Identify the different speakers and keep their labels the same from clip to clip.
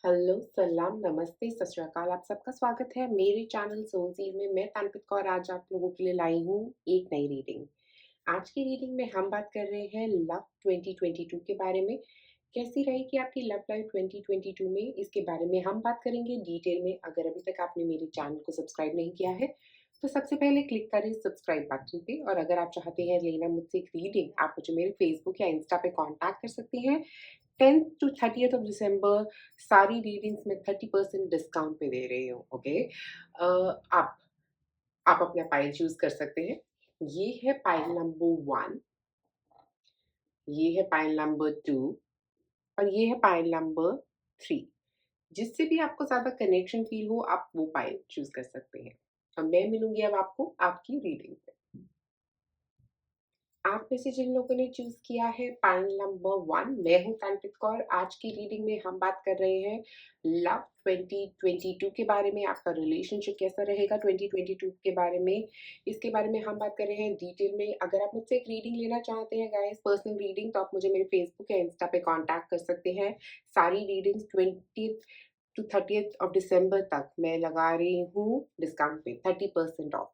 Speaker 1: Hello, सलाम, नमस्ते, सत श्री अकाल। आप सबका स्वागत है मेरे चैनल सोलज़ीर में। मैं तनप्रीत कौर आज आप लोगों के लिए लाई हूँ एक नई रीडिंग। आज की रीडिंग में हम बात कर रहे हैं लव 2022 के बारे में। कैसी रहेगी आपकी लव लाइफ 2022 में, इसके बारे में हम बात करेंगे डिटेल में। अगर अभी तक आपने मेरे चैनल को सब्सक्राइब नहीं किया है, तो सबसे पहले क्लिक करें सब्सक्राइब बटन पे। और अगर आप चाहते हैं लेना मुझसे एक रीडिंग, आप मुझे मेरे फेसबुक या इंस्टा पे कॉन्टैक्ट कर सकते हैं। 10th to 30th of December सारी रीडिंग्स में 30% डिस्काउंट पे दे रही हूँ। ओके, आप अपना पाइल चूज कर सकते हैं। ये है पाइल नंबर 1, ये है पाइल नंबर 2 और ये है पाइल नंबर 3। जिससे भी आपको ज्यादा कनेक्शन फील हो, आप वो पाइल चूज कर सकते हैं। और मैं मिलूंगी अब आपको आपकी रीडिंग पे। आप में से जिन लोगों ने चूज किया है पाइल नंबर 1, मैं हूं तनप्रीत कौर। आज की रीडिंग में हम बात कर रहे हैं लव 2022 के बारे में। आपका रिलेशनशिप कैसा रहेगा 2022 के बारे में, इसके बारे में हम बात कर रहे हैं डिटेल में। अगर आप मुझसे एक रीडिंग लेना चाहते हैं गाइस, पर्सनल रीडिंग, तो आप मुझे मेरे फेसबुक या इंस्टा पे कॉन्टैक्ट कर सकते हैं। सारी readings 20 to 30th of December तक मैं लगा रही हूँ डिस्काउंट पे 30% ऑफ।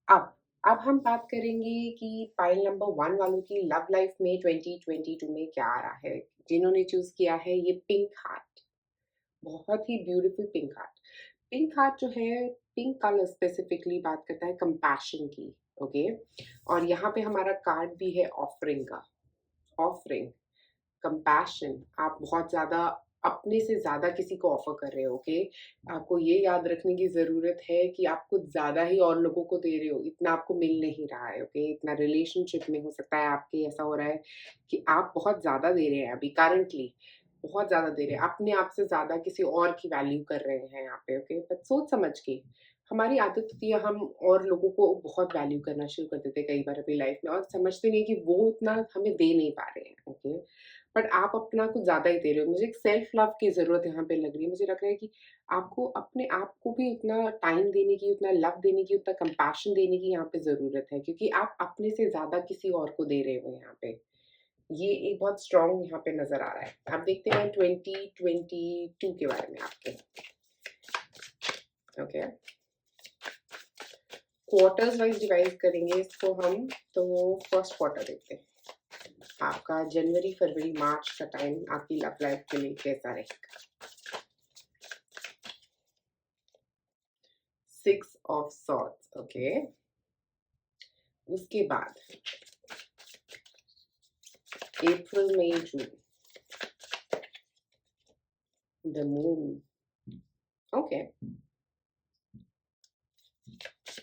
Speaker 1: अब अब हम बात करेंगे कि पाइल नंबर 1 वालों की लव लाइफ में 2022 में क्या आ रहा है। जिन्होंने चूज किया है ये पिंक हार्ट, बहुत ही beautiful pink heart. Pink heart जो है, पिंक कलर स्पेसिफिकली बात करता है कंपैशन की। ओके, और यहाँ पे हमारा कार्ड भी है ऑफरिंग का। ऑफरिंग, कंपैशन, आप बहुत ज़्यादा अपने से ज़्यादा किसी को ऑफ़र कर रहे हो। ओके, आपको ये याद रखने की ज़रूरत है कि आप कुछ ज़्यादा ही और लोगों को दे रहे हो, इतना आपको मिल नहीं रहा है। ओके, इतना रिलेशनशिप में हो सकता है आपके ऐसा हो रहा है कि आप बहुत ज़्यादा दे रहे हैं अभी करंटली, बहुत ज़्यादा दे रहे हैं, अपने आप से ज़्यादा किसी और की वैल्यू कर रहे हैं यहाँ पे। ओके, बट सोच समझ के। हमारी आदत होती है हम और लोगों को बहुत वैल्यू करना शुरू कर देते हैं कई बार अपनी लाइफ में, और समझते नहीं कि वो उतना हमें दे नहीं पा रहे हैं। ओके, बट आप अपना कुछ ज़्यादा ही दे रहे हो। मुझे एक सेल्फ लव की ज़रूरत यहाँ पे लग रही है। मुझे लग रहा है कि आपको अपने आप को भी उतना टाइम देने की, उतना लव देने की, उतना कंपैशन देने की यहाँ पे ज़रूरत है, क्योंकि आप अपने से ज़्यादा किसी और को दे रहे हो यहाँ पे। ये एक बहुत स्ट्रॉन्ग यहाँ पे नज़र आ रहा है। आप देखते हैं 2022 के बारे में आपके। ओके, क्वार्टर्स वाइज डिवाइड करेंगे इसको हम। तो फर्स्ट क्वार्टर देखते हैं आपका जनवरी, फरवरी, मार्च का टाइम आपकी लव लाइफ के लिए कैसा रहेगा। 6 ऑफ सॉर्ड्स। ओके, उसके बाद अप्रैल, मई, जून, द मून। ओके,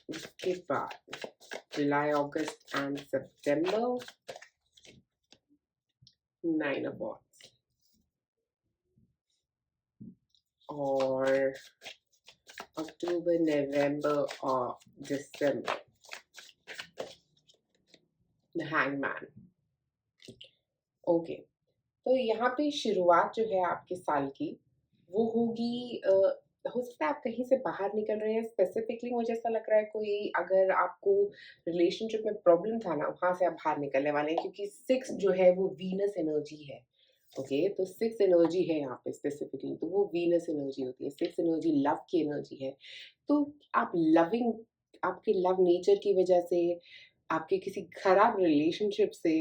Speaker 1: उसके बाद जुलाई, अगस्त एंड सितंबर, 9 ऑफ वॉन्ड्स। और अक्टूबर, नवंबर और दिसंबर, द हैंगमैन। ओके, तो यहाँ पे शुरुआत जो है आपके साल की, वो होगी हो सकता है आप कहीं से बाहर निकल रहे हैं। स्पेसिफिकली मुझे ऐसा लग रहा है, कोई अगर आपको रिलेशनशिप में प्रॉब्लम था ना, वहाँ से आप बाहर निकलने वाले हैं, क्योंकि 6 जो है वो वीनस एनर्जी है। ओके, तो 6 एनर्जी है यहाँ पे स्पेसिफिकली, तो वो वीनस एनर्जी होती है। 6 एनर्जी लव की एनर्जी है। तो आप लविंग, आपके लव नेचर की वजह से, आपके किसी खराब रिलेशनशिप से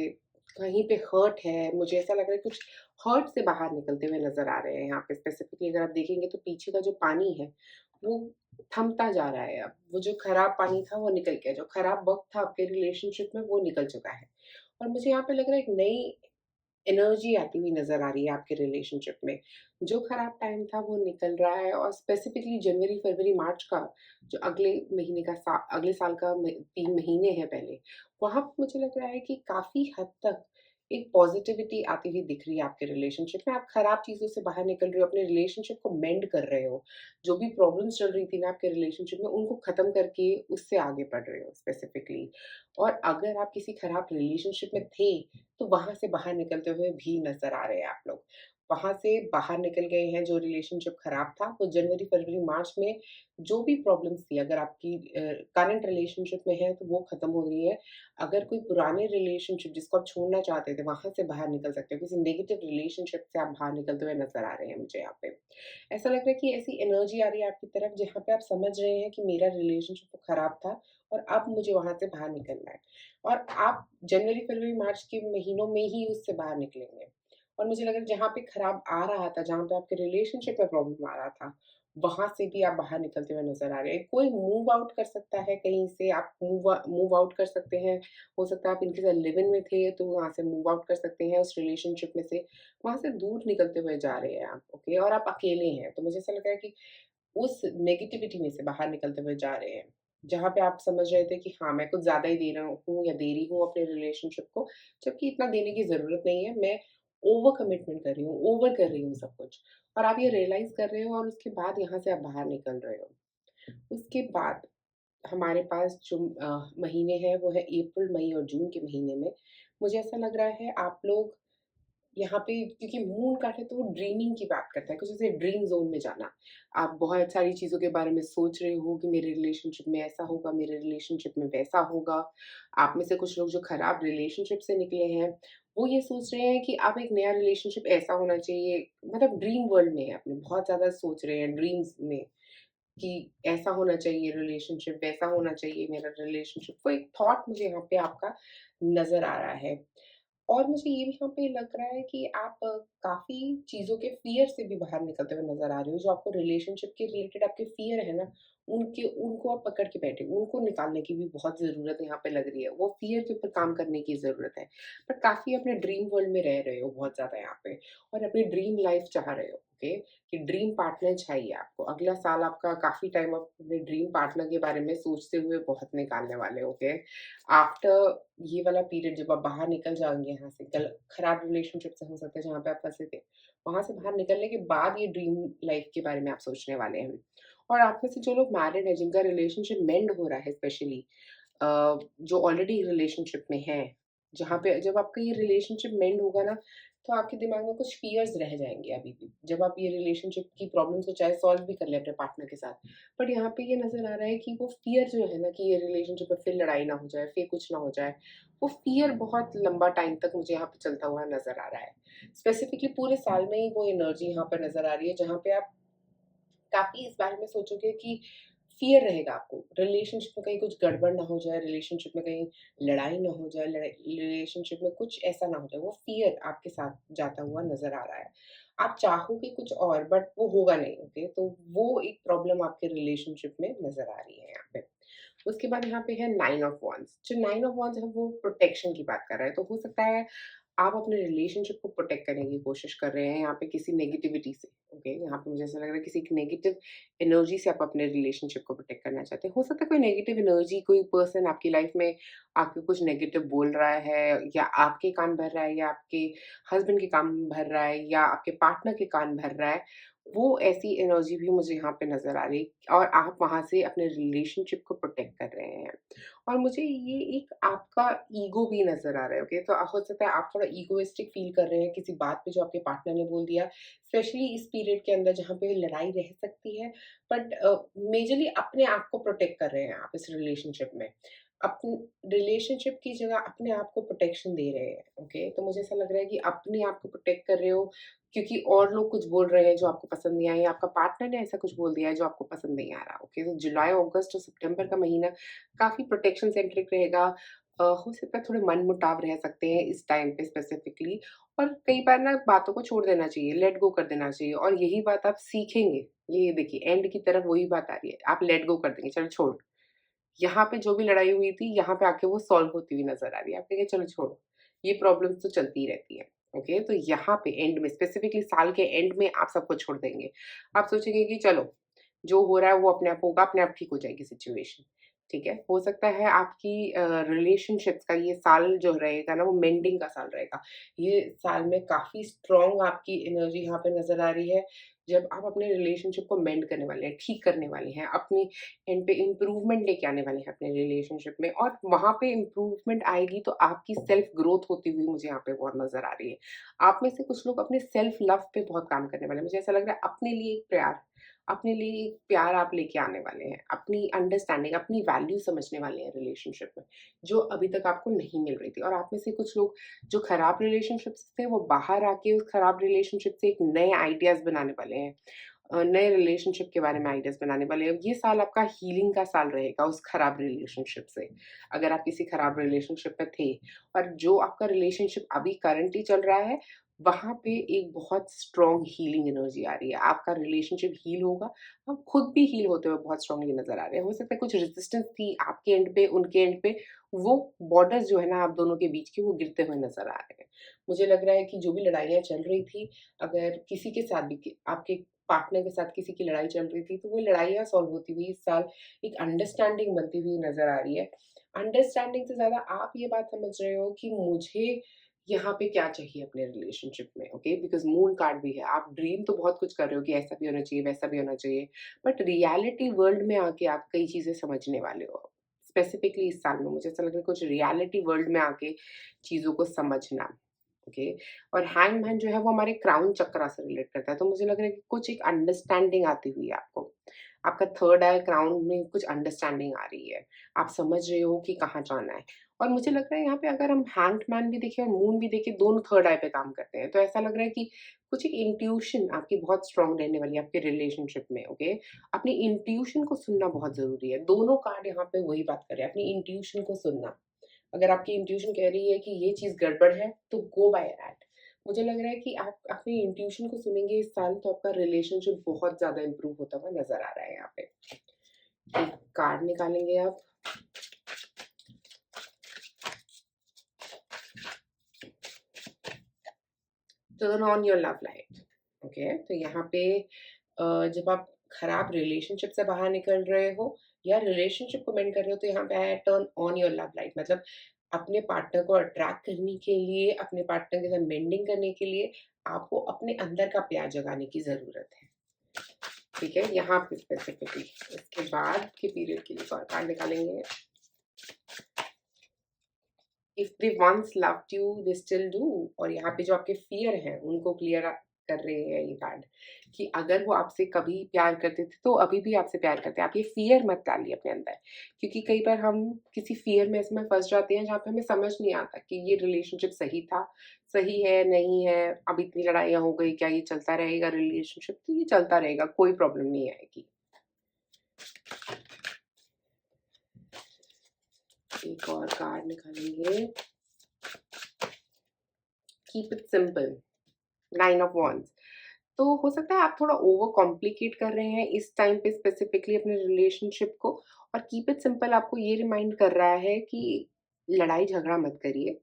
Speaker 1: कहीं पे हर्ट है। मुझे ऐसा लग रहा है कुछ हर्ट से बाहर निकलते हुए नज़र आ रहे हैं यहाँ पे। स्पेसिफिकली अगर आप देखेंगे तो पीछे का जो पानी है वो थमता जा रहा है। अब वो जो खराब पानी था वो निकल गया, जो खराब वक़्त था आपके रिलेशनशिप में वो निकल चुका है। और मुझे यहाँ पे लग रहा है एक नई एनर्जी आती हुई नज़र आ रही है आपके रिलेशनशिप में। जो खराब टाइम था वो निकल रहा है, और स्पेसिफिकली जनवरी, फरवरी, मार्च का जो अगले महीने का अगले साल का 3 महीने हैं पहले, वहाँ पे मुझे लग रहा है कि काफ़ी हद तक एक पॉज़िटिविटी आती हुई दिख रही है आपके रिलेशनशिप में। आप खराब चीज़ों से बाहर निकल रहे हो, अपने रिलेशनशिप को मेंड कर रहे हो। जो भी प्रॉब्लम्स चल रही थी ना आपके रिलेशनशिप में, उनको ख़त्म करके उससे आगे बढ़ रहे हो स्पेसिफिकली। और अगर आप किसी खराब रिलेशनशिप में थे, तो वहाँ से बाहर निकलते हुए भी नज़र आ रहे हैं आप लोग। वहाँ से बाहर निकल गए हैं, जो रिलेशनशिप खराब था, वो जनवरी, फरवरी, मार्च में जो भी प्रॉब्लम्स थी, अगर आपकी करंट रिलेशनशिप में है, तो वो खत्म हो रही है। अगर कोई पुराने रिलेशनशिप जिसको आप छोड़ना चाहते थे, वहाँ से बाहर निकल सकते हो। किसी नेगेटिव रिलेशनशिप से आप बाहर निकलते हुए नज़र आ रहे हैं मुझे यहाँ पे। ऐसा लग रहा है कि ऐसी एनर्जी आ रही है आपकी तरफ, जहाँ पे आप समझ रहे हैं कि मेरा रिलेशनशिप तो खराब था और अब मुझे वहाँ से बाहर निकलना है। और आप जनवरी, फरवरी, मार्च के महीनों में ही उससे बाहर निकलेंगे। और मुझे लग रहा है जहाँ पे खराब आ रहा था, जहाँ पे आपके रिलेशनशिप में प्रॉब्लम आ रहा था, वहाँ से भी आप बाहर निकलते हुए नज़र आ रहे हैं। कोई मूव आउट कर सकता है कहीं से, आप मूव आउट कर सकते हैं। हो सकता है आप इनके साथ लिव इन में थे, तो वहाँ से मूव आउट कर सकते हैं उस रिलेशनशिप में से। वहाँ से दूर निकलते हुए जा रहे हैं आप, ओके? और आप अकेले हैं, तो मुझे ऐसा लग रहा है कि उस नेगेटिविटी में से बाहर निकलते हुए जा रहे हैं। जहाँ पे आप समझ रहे थे कि हाँ, मैं कुछ ज़्यादा ही दे रहा हूँ या दे रही हूँ अपने रिलेशनशिप को, जबकि इतना देने की ज़रूरत नहीं है। मैं ओवर कमिटमेंट कर रही हूँ, ओवर कर रही हूँ सब कुछ। और आप ये रियलाइज़ कर रहे हो और उसके बाद यहाँ से आप बाहर निकल रहे हो। उसके बाद हमारे पास जो महीने हैं वो है अप्रैल, मई और जून के महीने में। मुझे ऐसा लग रहा है आप लोग यहाँ पे, क्योंकि मून कार्ड है तो वो ड्रीमिंग की बात करता है, कुछ ऐसे ड्रीम ज़ोन में जाना। आप बहुत सारी चीज़ों के बारे में सोच रहे हो कि मेरे रिलेशनशिप में ऐसा होगा, मेरे रिलेशनशिप में वैसा होगा। आप में से कुछ लोग जो खराब रिलेशनशिप से निकले हैं, वो ये सोच रहे हैं कि अब एक नया रिलेशनशिप ऐसा होना चाहिए, मतलब ड्रीम वर्ल्ड में है अपने, बहुत ज़्यादा सोच रहे हैं ड्रीम्स में कि ऐसा होना चाहिए रिलेशनशिप, वैसा होना चाहिए मेरा रिलेशनशिप। वो एक थॉट मुझे यहाँ पे आपका नज़र आ रहा है। और मुझे ये भी यहाँ पे लग रहा है कि आप काफ़ी चीज़ों के फ़ियर से भी बाहर निकलते हुए नज़र आ रहे हो। जो आपको रिलेशनशिप के रिलेटेड आपके फ़ियर है ना, उनको आप पकड़ के बैठे हो। उनको निकालने की भी बहुत ज़रूरत यहाँ पे लग रही है। वो फ़ियर के ऊपर काम करने की ज़रूरत है। पर काफ़ी अपने ड्रीम वर्ल्ड में रह रहे हो बहुत ज़्यादा यहाँ पे, और अपनी ड्रीम लाइफ़ चाह रहे हो, ओके? कि ड्रीम पार्टनर चाहिए आपको। अगला साल आपका काफ़ी टाइम आप अपने ड्रीम पार्टनर के बारे में सोचते हुए बहुत निकालने वाले हो, ओके? आफ्टर ये वाला पीरियड जब आप बाहर निकल जाओगे यहाँ से, खराब रिलेशनशिप से हो सकता है जहाँ पे आप फँसे थे, वहाँ से बाहर निकलने के बाद ये ड्रीम लाइफ़ के बारे में आप सोचने वाले हैं। और आप में से जो लोग मैरिड हैं, जिनका रिलेशनशिप मेंड हो रहा है स्पेशली, जो ऑलरेडी रिलेशनशिप में हैं, जहाँ पे जब आपका ये रिलेशनशिप मेंड होगा ना, तो आपके दिमाग में कुछ फ़ियर्स रह जाएँगे अभी भी। जब आप ये रिलेशनशिप की प्रॉब्लम्स को चाहे सॉल्व भी कर लें अपने पार्टनर के साथ, बट यहाँ पे ये नज़र आ रहा है कि वो फ़ियर जो है ना, कि ये रिलेशनशिप में फिर लड़ाई ना हो जाए, फिर कुछ ना हो जाए, वो फ़ियर बहुत लंबा टाइम तक मुझे यहाँ पे चलता हुआ नज़र आ रहा है। स्पेसिफ़िकली पूरे साल में ही वो एनर्जी यहाँ पर नज़र आ रही है, जहाँ पे आप काफ़ी इस बारे में सोचोगे कि फ़ियर रहेगा आपको, रिलेशनशिप में कहीं कुछ गड़बड़ ना हो जाए, रिलेशनशिप में कहीं लड़ाई ना हो जाए, रिलेशनशिप में कुछ ऐसा ना हो जाए, वो फ़ियर आपके साथ जाता हुआ नज़र आ रहा है। आप चाहोगे कुछ और, बट वो होगा नहीं, ओके? तो वो एक प्रॉब्लम आपके रिलेशनशिप में नज़र आ रही है यहाँ पे। उसके बाद यहाँ पे है 9 ऑफ वांड्स। जो 9 ऑफ वांड्स है वो प्रोटेक्शन की बात कर रहा है, तो हो सकता है आप अपने रिलेशनशिप को प्रोटेक्ट करने की कोशिश कर रहे हैं यहाँ पे किसी नेगेटिविटी से, ओके? यहाँ पे मुझे ऐसा लग रहा है किसी नेगेटिव एनर्जी से आप अपने रिलेशनशिप को प्रोटेक्ट करना चाहते हैं। हो सकता है कोई नेगेटिव एनर्जी, कोई पर्सन आपकी लाइफ में आपको कुछ नेगेटिव बोल रहा है, या आपके कान भर रहा है, या आपके हस्बैंड के कान भर रहा है, या आपके पार्टनर के कान भर रहा है। वो ऐसी एनर्जी भी मुझे यहाँ पे नज़र आ रही, और आप वहाँ से अपने रिलेशनशिप को प्रोटेक्ट कर रहे हैं। और मुझे ये एक आपका ईगो भी नज़र आ रहा है, ओके? तो हो सकता है आप थोड़ा ईगोइस्टिक फ़ील कर रहे हैं किसी बात पे जो आपके पार्टनर ने बोल दिया, स्पेशली इस पीरियड के अंदर जहाँ पे लड़ाई रह सकती है, बट मेजरली अपने आप को प्रोटेक्ट कर रहे हैं आप इस रिलेशनशिप में। अपन रिलेशनशिप की जगह अपने आप को प्रोटेक्शन दे रहे हैं, ओके? तो मुझे ऐसा लग रहा है कि अपने आप को प्रोटेक्ट कर रहे हो, क्योंकि और लोग कुछ बोल रहे हैं जो आपको पसंद नहीं आया, या आपका पार्टनर ने ऐसा कुछ बोल दिया है जो आपको पसंद नहीं आ रहा, ओके? तो जुलाई, अगस्त और सितंबर का महीना काफ़ी प्रोटेक्शन सेंट्रिक रहेगा। हो सकता है थोड़े मनमुटाव रह सकते हैं इस टाइम पे स्पेसिफिकली, और कई बार ना बातों को छोड़ देना चाहिए, लेट गो कर देना चाहिए, और यही बात आप सीखेंगे। ये देखिए एंड की तरफ वही बात आ रही है, आप लेट गो कर देंगे, चलो छोड़ो। यहाँ पे जो भी लड़ाई हुई थी, यहाँ पे आके वो सॉल्व होती हुई नज़र आ रही है। आप कहेंगे चलो छोड़ो, ये प्रॉब्लम्स तो चलती ही रहती हैं, ओके? तो यहाँ पे एंड में स्पेसिफिकली साल के एंड में आप सब कुछ छोड़ देंगे। आप सोचेंगे कि चलो, जो हो रहा है वो अपने आप होगा, अपने आप ठीक हो जाएगी सिचुएशन। ठीक है? हो सकता है आपकी रिलेशनशिप्स का ये साल जो रहेगा ना, वो मेंडिंग का साल रहेगा। ये साल में काफ़ी स्ट्रॉन्ग आपकी एनर्जी यहाँ पे नज़र आ रही है, जब आप अपने रिलेशनशिप को मेंड करने वाले हैं, ठीक करने वाले हैं, अपनी एंड पे इम्प्रूवमेंट लेके आने वाले हैं अपने रिलेशनशिप में, और वहाँ पे इम्प्रूवमेंट आएगी तो आपकी सेल्फ ग्रोथ होती हुई मुझे यहाँ पे बहुत नज़र आ रही है। आप में से कुछ लोग अपने सेल्फ लव पे बहुत काम करने वाले हैं। मुझे ऐसा लग रहा है अपने लिए एक प्यार, अपने लिए एक प्यार आप लेके आने वाले हैं, अपनी अंडरस्टैंडिंग, अपनी वैल्यू समझने वाले हैं रिलेशनशिप में, जो अभी तक आपको नहीं मिल रही थी। और आप में से कुछ लोग जो खराब रिलेशनशिप्स थे, वो बाहर आके उस खराब रिलेशनशिप से एक नए आइडियाज़ बनाने वाले हैं। नए रिलेशनशिप के बारे में आइडियाज़ बनाने वाले हैं। ये साल आपका हीलिंग का साल रहेगा उस खराब रिलेशनशिप से। अगर आप किसी खराब रिलेशनशिप में थे, और जो आपका रिलेशनशिप अभी करंटली चल रहा है, वहाँ पे एक बहुत स्ट्रॉन्ग हीलिंग एनर्जी आ रही है। आपका रिलेशनशिप हील होगा, आप खुद भी हील होते हुए बहुत स्ट्रॉन्गली नज़र आ रहे हैं। हो सकता है कुछ रेजिस्टेंस थी आपके एंड पे, उनके एंड पे, वो बॉर्डर्स जो है ना आप दोनों के बीच के, वो गिरते हुए नज़र आ रहे हैं। मुझे लग रहा है कि जो भी लड़ाइयाँ चल रही थी, अगर किसी के साथ भी आपके पार्टनर के साथ किसी की लड़ाई चल रही थी, तो वो लड़ाइयाँ सॉल्व होती हुई इस साल एक अंडरस्टैंडिंग बनती हुई नज़र आ रही है। अंडरस्टैंडिंग से ज़्यादा आप ये बात समझ रहे हो कि मुझे यहाँ पे क्या चाहिए अपने रिलेशनशिप में, ओके? बिकॉज़ मून कार्ड भी है। आप ड्रीम तो बहुत कुछ कर रहे हो कि ऐसा भी होना चाहिए, वैसा भी होना चाहिए, बट रियलिटी वर्ल्ड में आके आप कई चीज़ें समझने वाले हो। स्पेसिफिकली इस साल में मुझे ऐसा लग रहा है कुछ रियलिटी वर्ल्ड में आके चीज़ों को समझना, ओके? और हैंगमैन जो है वो हमारे क्राउन चक्रा से रिलेट करता है, तो मुझे लग रहा है कि कुछ एक अंडरस्टैंडिंग आती हुई है आपको। आपका थर्ड आई क्राउन में कुछ अंडरस्टैंडिंग आ रही है। आप समझ रहे हो कि कहाँ जाना है। और मुझे लग रहा है यहाँ पे अगर हम हैंग्ड मैन भी देखें और मून भी देखें, दोनों थर्ड आई पे काम करते हैं। तो ऐसा लग रहा है कि कुछ एक इंट्यूशन आपकी बहुत स्ट्रॉन्ग रहने वाली है आपके रिलेशनशिप में, ओके? अपनी इंट्यूशन को सुनना बहुत ज़रूरी है। दोनों कार्ड यहाँ पे वही बात कर रहे हैं, अपनी इंट्यूशन को सुनना। अगर आपकी इंट्यूशन कह रही है कि ये चीज़ गड़बड़ है, तो गो बाय दैट। मुझे लग रहा है कि आप अपनी इंट्यूशन को सुनेंगे इस साल, तो आपका रिलेशनशिप बहुत ज़्यादा इम्प्रूव होता हुआ नज़र आ रहा है यहाँ पे। एक कार्ड निकालेंगे आप। Turn on your love light, okay? तो यहाँ पे जब आप खराब रिलेशनशिप से बाहर निकल रहे हो या रिलेशनशिप को मेंटेन कर रहे हो, तो यहाँ पे आया turn on your love light, मतलब अपने पार्टनर को अट्रैक्ट करने के लिए, अपने पार्टनर के साथ मेंडिंग करने के लिए आपको अपने अंदर का प्यार जगाने की ज़रूरत है, ठीक है? यहाँ पे स्पेसिफिकली। इसके बाद के पीरियड के लिए एक और कार्ड निकालेंगे। If they once loved you they still do. और यहाँ पे जो आपके फियर हैं उनको क्लियर कर रहे हैं ये कार्ड, कि अगर वो आपसे कभी प्यार करते थे तो अभी भी आपसे प्यार करते हैं। आप ये फियर मत डालिए अपने अंदर, क्योंकि कई बार हम किसी फियर में इसमें फंस जाते हैं जहाँ पे हमें समझ नहीं आता कि ये रिलेशनशिप सही था, सही है, नहीं है। अब इतनी लड़ाइयाँ हो गई, क्या ये चलता रहेगा रिलेशनशिप? तो ये चलता रहेगा, कोई प्रॉब्लम नहीं आएगी। एक और कार्ड निकालेंगे। Keep it simple, 9 of wands. तो हो सकता है आप थोड़ा ओवर कॉम्प्लिकेट कर रहे हैं इस टाइम पे स्पेसिफिकली अपने रिलेशनशिप को, और कीप इट सिंपल आपको ये रिमाइंड कर रहा है कि लड़ाई झगड़ा मत करिए।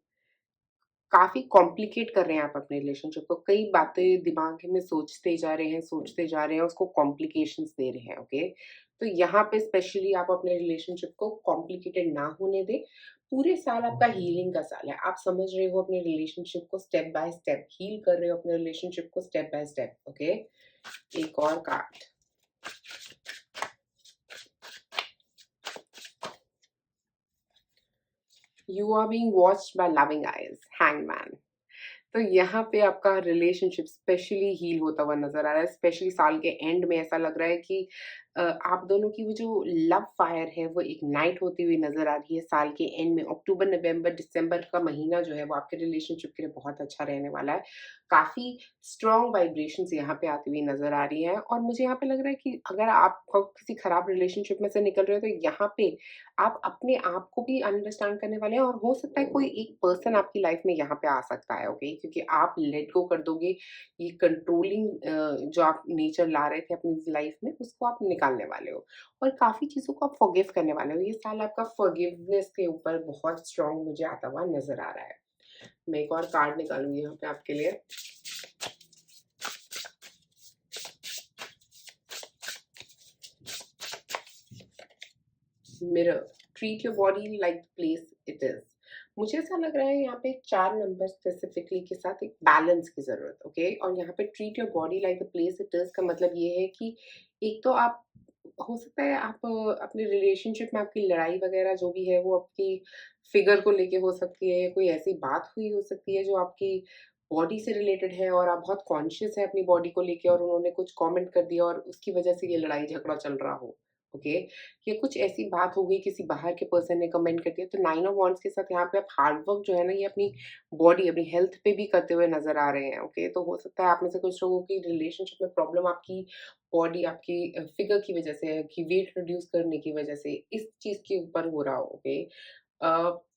Speaker 1: काफ़ी कॉम्प्लिकेट कर रहे हैं आप अपने रिलेशनशिप को। कई बातें दिमाग में सोचते जा रहे हैं, उसको कॉम्प्लिकेशंस दे रहे हैं, ओके? तो यहाँ पे स्पेशली आप अपने रिलेशनशिप को कॉम्प्लिकेटेड ना होने दें। पूरे साल आपका हीलिंग का साल है। आप समझ रहे हो अपने रिलेशनशिप को, स्टेप बाय स्टेप हील कर रहे हो अपने रिलेशनशिप को स्टेप बाय स्टेप, ओके? एक और card. You are being watched by loving eyes, hangman. तो यहाँ पे आपका रिलेशनशिप स्पेशली हील होता हुआ नज़र आ रहा है। स्पेशली साल के एंड में ऐसा लग रहा है कि आप दोनों की वो जो लव फायर है वो इग्नाइट होती हुई नज़र आ रही है साल के एंड में। अक्टूबर, नवंबर, दिसंबर का महीना जो है वो आपके रिलेशनशिप के लिए बहुत अच्छा रहने वाला है। काफ़ी स्ट्रॉन्ग वाइब्रेशंस यहाँ पे आती हुई नज़र आ रही हैं, और मुझे यहाँ पे लग रहा है कि अगर आप किसी खराब रिलेशनशिप में से निकल रहे हो, तो यहाँ पे आप अपने आप को भी अंडरस्टैंड करने वाले हैं, और हो सकता है कोई एक पर्सन आपकी लाइफ में यहाँ पे आ सकता है, ओके? क्योंकि आप लेट गो कर दोगे, ये कंट्रोलिंग जो आप नेचर ला रहे थे अपनी लाइफ में, उसको आप निकालने वाले हो, और काफ़ी चीज़ों को आप फॉरगिव करने वाले हो। ये साल आपका फॉरगिवनेस के ऊपर बहुत स्ट्रॉन्ग मुझे आता हुआ नज़र आ रहा है। मैं एक और कार्ड निकालूँगी यहाँ पे आपके लिए। Mirror, treat your body like the place it is. मुझे ऐसा लग रहा है यहाँ पे 4 नंबर स्पेसिफिकली के साथ एक बैलेंस की ज़रूरत, ओके? और यहाँ पे treat your body like the place it is का मतलब ये है कि एक तो आप, हो सकता है आप अपने रिलेशनशिप में आपकी लड़ाई वगैरह जो भी है वो आपकी फिगर को लेके हो सकती है, या कोई ऐसी बात हुई हो सकती है जो आपकी बॉडी से रिलेटेड है और आप बहुत कॉन्शियस है अपनी बॉडी को लेके, और उन्होंने कुछ कमेंट कर दिया और उसकी वजह से ये लड़ाई झगड़ा चल रहा हो, ओके? या कुछ ऐसी बात हो गई, किसी बाहर के पर्सन ने कमेंट कर दिया, तो 9 ऑफ वांड्स के साथ यहाँ पे आप हार्ड वर्क जो है ना, ये अपनी बॉडी, अपनी हेल्थ पे भी करते हुए नज़र आ रहे हैं, ओके? तो हो सकता है आप में से कुछ लोगों की रिलेशनशिप में प्रॉब्लम आपकी बॉडी, आपकी फिगर की वजह से है, कि वेट रिड्यूस करने की वजह से, इस चीज़ के ऊपर हो रहा हो, ओके? अ,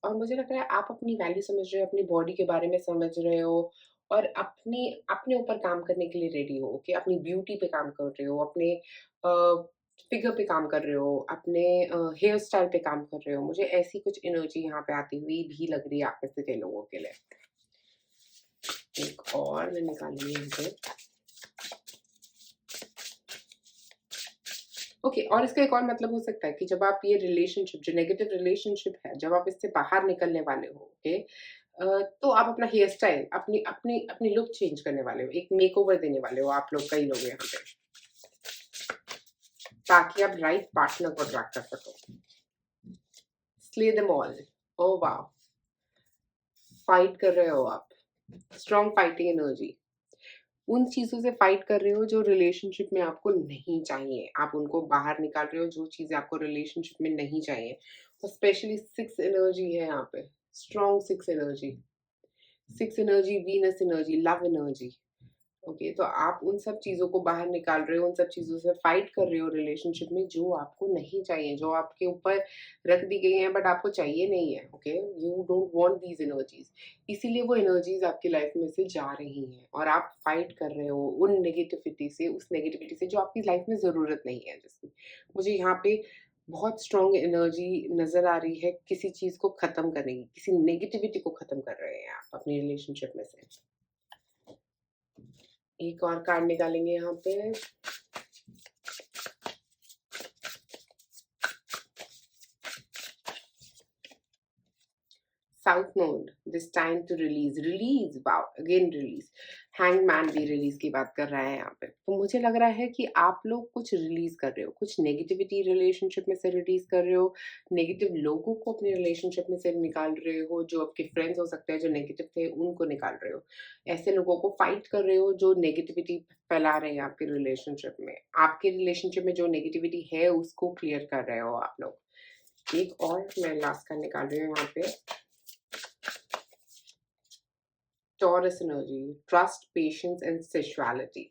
Speaker 1: और मुझे लग रहा है आप अपनी वैल्यू समझ रहे हो, अपनी बॉडी के बारे में समझ रहे हो, और अपने ऊपर काम करने के लिए रेडी हो, ओके? अपनी ब्यूटी पे काम कर रहे हो, अपने फिगर पे काम कर रहे हो, अपने हेयर स्टाइल पे काम कर रहे हो। मुझे ऐसी कुछ एनर्जी यहाँ पे आती हुई भी लग रही है आप में से कई लोगों के लिए। एक और मैं निकालूँगी यहाँ पे। ओके, और इसका एक और मतलब हो सकता है कि जब आप ये रिलेशनशिप, जो नेगेटिव रिलेशनशिप है, जब आप इससे बाहर निकलने वाले हो, ओके? तो आप अपना हेयर स्टाइल, अपनी अपनी अपनी लुक चेंज करने वाले हो, एक मेकओवर देने वाले हो आप लोग, कई लोग यहाँ पे, ताकि आप राइट पार्टनर को अट्रैक्ट कर सको। Slay them all. Oh wow! Fight कर रहे हो आप, स्ट्रॉन्ग फाइटिंग एनर्जी। उन चीज़ों से फाइट कर रहे हो जो रिलेशनशिप में आपको नहीं चाहिए। आप उनको बाहर निकाल रहे हो, जो चीज़ें आपको रिलेशनशिप में नहीं चाहिए। और स्पेशली 6 एनर्जी है यहाँ पे, strong 6 energy. 6 energy, Venus energy, love energy. Okay, तो आप उन सब चीज़ों को बाहर निकाल रहे हो, उन सब चीज़ों से फाइट कर रहे हो रिलेशनशिप में, जो आपको नहीं चाहिए, जो आपके ऊपर रख दी गई हैं बट आपको चाहिए नहीं है, okay? You don't want these energies. इसीलिए वो एनर्जीज़ आपकी लाइफ में से जा रही हैं और आप फाइट कर रहे हो उन नेगेटिविटी से, उस नेगेटिविटी से जो आपकी लाइफ में ज़रूरत नहीं है। जैसे मुझे यहाँ पे बहुत स्ट्रॉन्ग एनर्जी नज़र आ रही है किसी चीज़ को ख़त्म करने की, किसी नेगेटिविटी को ख़त्म कर रहे हैं आप अपनी रिलेशनशिप में से। एक और कार्ड निकालेंगे यहाँ पे। South node, this time to release, wow, again release. Hangman भी रिलीज की बात कर रहा है यहाँ पे। तो मुझे लग रहा है कि आप लोग कुछ रिलीज कर रहे हो, कुछ नेगेटिविटी रिलेशनशिप में से रिलीज कर रहे हो, नेगेटिव लोगों को अपने रिलेशनशिप में से निकाल रहे हो, जो आपके फ्रेंड्स हो सकते हैं जो नेगेटिव थे उनको निकाल रहे हो, ऐसे लोगों को फाइट कर रहे हो जो नेगेटिविटी फैला रहे हैं आपके रिलेशनशिप में। आपके रिलेशनशिप में जो नेगेटिविटी है उसको क्लियर कर रहे हो आप लोग। एक और मैं लास्ट का निकाल रही हूँ यहाँ पे। Taurus energy, trust, patience and sexuality.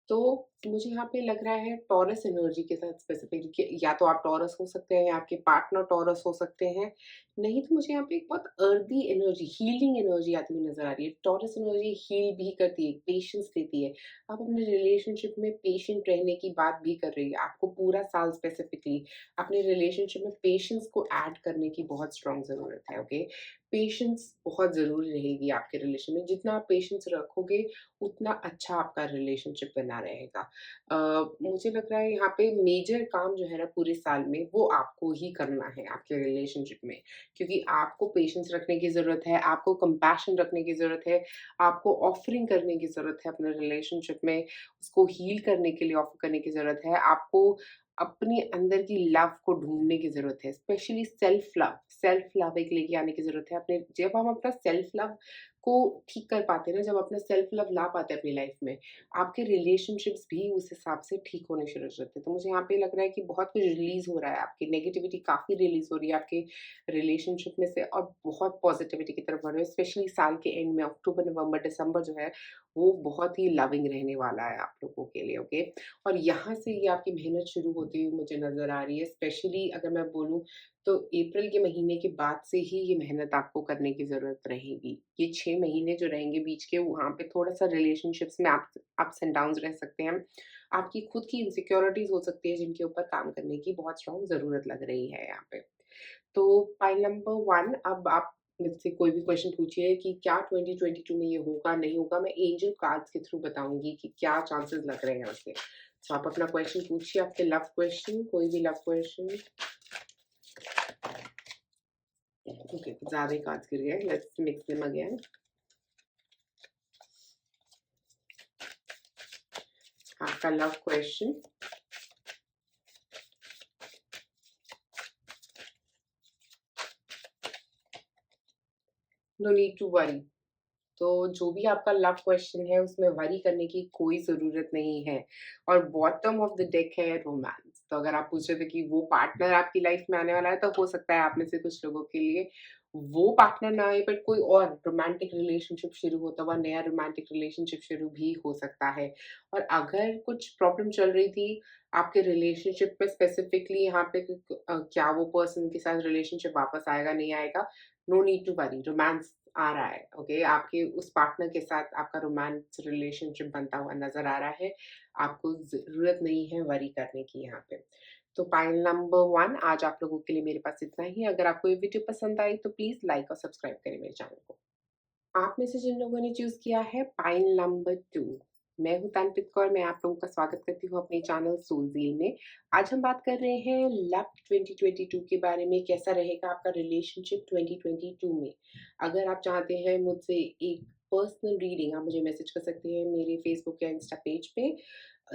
Speaker 1: तो मुझे यहाँ पे लग रहा है टॉरस एनर्जी के साथ स्पेसिफिक, या तो आप टॉरस हो सकते हैं या आपके पार्टनर टॉरस हो सकते हैं। नहीं तो मुझे यहाँ पे एक बहुत अर्दी एनर्जी, हीलिंग एनर्जी आती हुई नजर आ रही है। टॉरस एनर्जी हील भी करती है, पेशेंस देती है। आप अपने रिलेशनशिप में पेशेंट रहने की बात भी कर रही है। आपको पूरा साल स्पेसिफिकली अपने रिलेशनशिप में पेशेंस को ऐड करने की बहुत स्ट्रांग जरूरत है, ओके? पेशेंस बहुत ज़रूरी रहेगी आपके रिलेशन में। जितना आप पेशेंस रखोगे, उतना अच्छा आपका रिलेशनशिप बना रहेगा। मुझे लग रहा है यहाँ पे मेजर काम जो है ना पूरे साल में, वो आपको ही करना है आपके रिलेशनशिप में। क्योंकि आपको पेशेंस रखने की ज़रूरत है, आपको कंपैशन रखने की ज़रूरत है, आपको ऑफरिंग करने की ज़रूरत है अपने रिलेशनशिप में, उसको हील करने के लिए ऑफर करने की ज़रूरत है। आपको अपने अंदर की लव को ढूँढने की ज़रूरत है, स्पेशली सेल्फ लव एक लेके आने की ज़रूरत है। अपने जब हम अपना सेल्फ लव को ठीक कर पाते हैं ना, जब अपना सेल्फ लव ला पाते हैं अपनी लाइफ में, आपके रिलेशनशिप्स भी उस हिसाब से ठीक होने शुरू हो जाते हैं। तो मुझे यहाँ पे लग रहा है कि बहुत कुछ रिलीज़ हो रहा है, आपकी नेगेटिविटी काफ़ी रिलीज़ हो रही है आपके रिलेशनशिप में से, और बहुत पॉज़िटिविटी की तरफ बढ़ रहे हो। स्पेशली साल के एंड में अक्टूबर, नवंबर, दिसंबर जो है, वो बहुत ही लविंग रहने वाला है आप लोगों के लिए, ओके? और यहाँ से ये आपकी मेहनत शुरू होती हुई मुझे नज़र आ रही है। स्पेशली अगर मैं बोलूँ तो अप्रैल के महीने के बाद से ही ये मेहनत आपको करने की ज़रूरत रहेगी। ये 6 महीने जो रहेंगे बीच के, वहाँ पे थोड़ा-सा रिलेशनशिप्स में अप्स एंड डाउन्स रह सकते हैं। आपकी खुद की इनसिक्योरिटीज़ हो सकती है जिनके ऊपर काम करने की बहुत स्ट्रॉन्ग ज़रूरत लग रही है यहाँ पे। तो पाइल नंबर 1, अब आप मुझसे कोई भी क्वेश्चन पूछिए कि क्या 2022 में ये होगा, नहीं होगा? मैं एंजल कार्ड्स के थ्रू बताऊँगी कि क्या चांसेस लग रहे हैं उसके। तो आप अपना क्वेश्चन पूछिए, आपके लव क्वेश्चन, कोई भी लव क्वेश्चन। ओके, कुछ ज़्यादा ही कार्ड्स गिर गए, लेट्स मिक्स देम अगेन। आपका love question. No need to worry. तो जो भी आपका लव क्वेश्चन है उसमें वरी करने की कोई ज़रूरत नहीं है। और बॉटम ऑफ द डेक है रोमांस। तो अगर आप पूछ रहे थे कि वो पार्टनर आपकी लाइफ में आने वाला है, तो हो सकता है आप में से कुछ लोगों के लिए वो पार्टनर ना आए, बट कोई और रोमांटिक रिलेशनशिप शुरू होता हुआ नया रोमांटिक रिलेशनशिप शुरू भी हो सकता है। और अगर कुछ प्रॉब्लम चल रही थी आपके रिलेशनशिप में स्पेसिफिकली यहाँ पे क्या वो पर्सन के साथ रिलेशनशिप वापस आएगा नहीं आएगा, no need to worry, romance आ रहा है। ओके, आपके उस पार्टनर के साथ आपका रोमांस रिलेशनशिप बनता हुआ नजर आ रहा है। आपको जरूरत नहीं है वरी करने की यहाँ पे। तो पाइल नंबर 1 आज आप लोगों के लिए मेरे पास इतना ही। अगर आपको ये वीडियो पसंद आई तो प्लीज लाइक और सब्सक्राइब करें मेरे चैनल को। आप में से जिन लोगों ने चूज किया है पाइल नंबर 2, मैं हूं तांत्रिक कौर। मैं आप लोगों का स्वागत करती हूँ अपने चैनल सोलजील में। आज हम बात कर रहे हैं लव 2022 के बारे में, कैसा रहेगा आपका रिलेशनशिप 2022 में। अगर आप चाहते हैं मुझसे एक पर्सनल रीडिंग, आप मुझे मैसेज कर सकते हैं मेरे फेसबुक या इंस्टा पेज पे।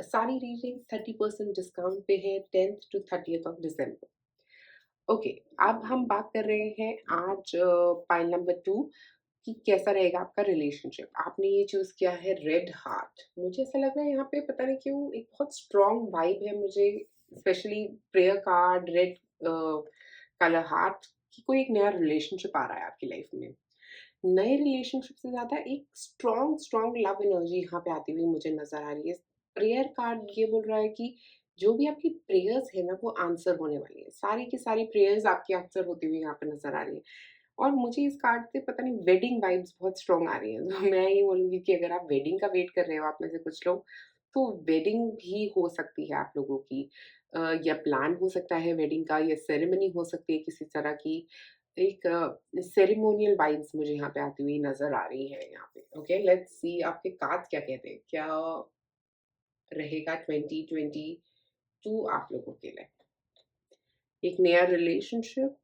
Speaker 1: सारी रीडिंग 30% डिस्काउंट पे है 10th to 30th of December. Okay, अब हम बात कर रहे हैं आज पाइल नंबर 2 कि कैसा रहेगा आपका रिलेशनशिप। आपने ये चूज किया है रेड हार्ट। मुझे ऐसा लग रहा है यहाँ पे पता नहीं क्यों एक बहुत स्ट्रॉन्ग वाइब है मुझे, specially prayer card red colour heart की। कोई एक नया रिलेशनशिप आ रहा है आपकी लाइफ में। नए रिलेशनशिप से ज्यादा एक स्ट्रॉन्ग स्ट्रॉन्ग लव एनर्जी यहाँ पे आती हुई मुझे नजर आ रही है। प्रेयर कार्ड ये बोल रहा है कि जो भी आपकी प्रेयर्स है ना वो आंसर होने वाली है। सारी की सारी प्रेयर्स आपकी आंसर होती हुई यहाँ पे नजर आ रही है। और मुझे इस कार्ड से पता नहीं वेडिंग वाइब्स बहुत स्ट्रॉन्ग आ रही हैं। तो मैं ये बोलूँगी कि अगर आप वेडिंग का वेट कर रहे हो आप में से कुछ लोग, तो वेडिंग भी हो सकती है आप लोगों की। या प्लान हो सकता है वेडिंग का, या सेरेमनी हो सकती है किसी तरह की। एक सेरेमोनियल वाइब्स मुझे यहाँ पे आती हुई नज़र आ रही है यहाँ पे। ओके, लेट्स सी आपके कार्ड्स क्या कहते हैं। क्या रहेगा 2022 आप लोगों के लिए? एक नया relationship,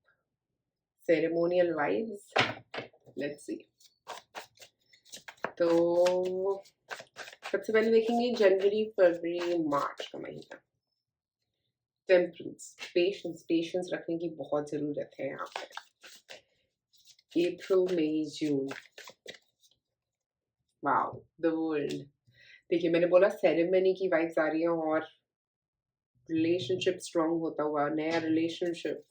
Speaker 1: ceremonial vibes, let's see. तो सबसे पहले देखेंगे जनवरी फरवरी मार्च का महीना। टेम्परेंस, पेशेंस, पेशेंस रखने की बहुत जरूरत है यहाँ पे। अप्रैल मई जून, वाओ द वर्ल्ड। देखिए मैंने बोला सेरेमनी की वाइब्स आ रही हैं और रिलेशनशिप स्ट्रांग होता हुआ नया रिलेशनशिप।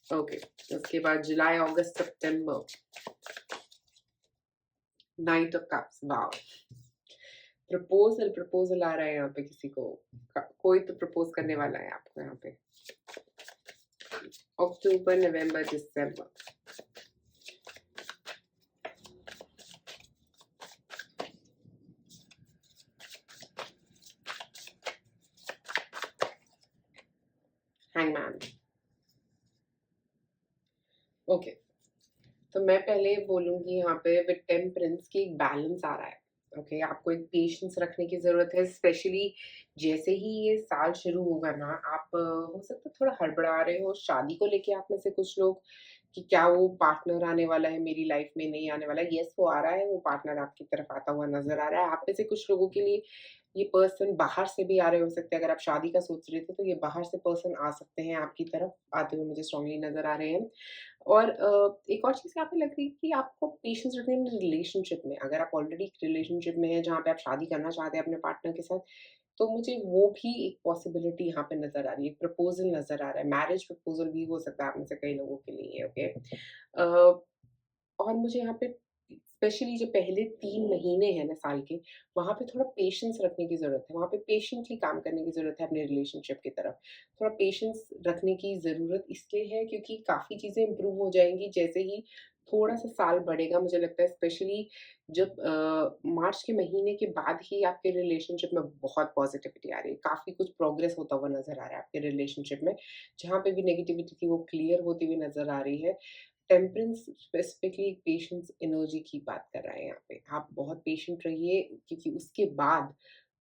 Speaker 1: ओके, उसके बाद जुलाई अगस्त सितंबर, knight of cups, wow. Proposal proposal आ रहा है यहाँ पे किसी को, कोई तो प्रपोज करने वाला है आपको यहाँ पे। अक्टूबर नवंबर दिसंबर, हैंगमैन। ओके, तो मैं पहले बोलूंगी यहाँ पे विद टेम्परेंस की एक बैलेंस आ रहा है। ओके, आपको एक पेशेंस रखने की जरूरत है, स्पेशली जैसे ही ये साल शुरू होगा ना। आप हो सकता है थोड़ा हड़बड़ा रहे हो शादी को लेके आप में से कुछ लोग, कि क्या वो पार्टनर आने वाला है मेरी लाइफ में, नहीं आने वाला है। यस वो आ रहा है, वो पार्टनर आपकी तरफ आता हुआ नजर आ रहा है। आप में से कुछ लोगों के लिए ये पर्सन बाहर से भी आ रहे हो सकते हैं। अगर आप शादी का सोच रहे थे तो ये बाहर से पर्सन आ सकते हैं आपकी तरफ आते हुए, मुझे स्ट्रांगली नजर आ रहे हैं। और एक और चीज़ यहाँ पे लग रही है कि आपको पेशेंस रखने में रिलेशनशिप में, अगर आप ऑलरेडी रिलेशनशिप में हैं जहाँ पे आप शादी करना चाहते हैं अपने पार्टनर के साथ, तो मुझे वो भी एक पॉसिबिलिटी यहाँ पे नज़र आ रही है। प्रपोज़ल नज़र आ रहा है, मैरिज प्रपोज़ल भी हो सकता है आप में से कई लोगों के लिए। ओके, और मुझे यहाँ पे स्पेशली जो पहले 3 महीने हैं ना साल के, वहाँ पे थोड़ा पेशेंस रखने की ज़रूरत है। वहाँ पे पेशेंटली काम करने की ज़रूरत है अपने रिलेशनशिप की तरफ। थोड़ा पेशेंस रखने की ज़रूरत इसलिए है क्योंकि काफ़ी चीज़ें इम्प्रूव हो जाएँगी जैसे ही थोड़ा-सा साल बढ़ेगा। मुझे लगता है स्पेशली जब मार्च के महीने के बाद ही आपके रिलेशनशिप में बहुत पॉज़िटिविटी आ रही है। काफ़ी कुछ प्रोग्रेस होता हुआ नज़र आ रहा है आपके रिलेशनशिप में। जहाँ पे भी नेगेटिविटी थी वो क्लियर होती हुई नज़र आ रही है। टेम्परेंस स्पेसिफिकली पेशेंस एनर्जी की बात कर रहा है यहाँ पे। आप बहुत पेशेंट रहिए क्योंकि उसके बाद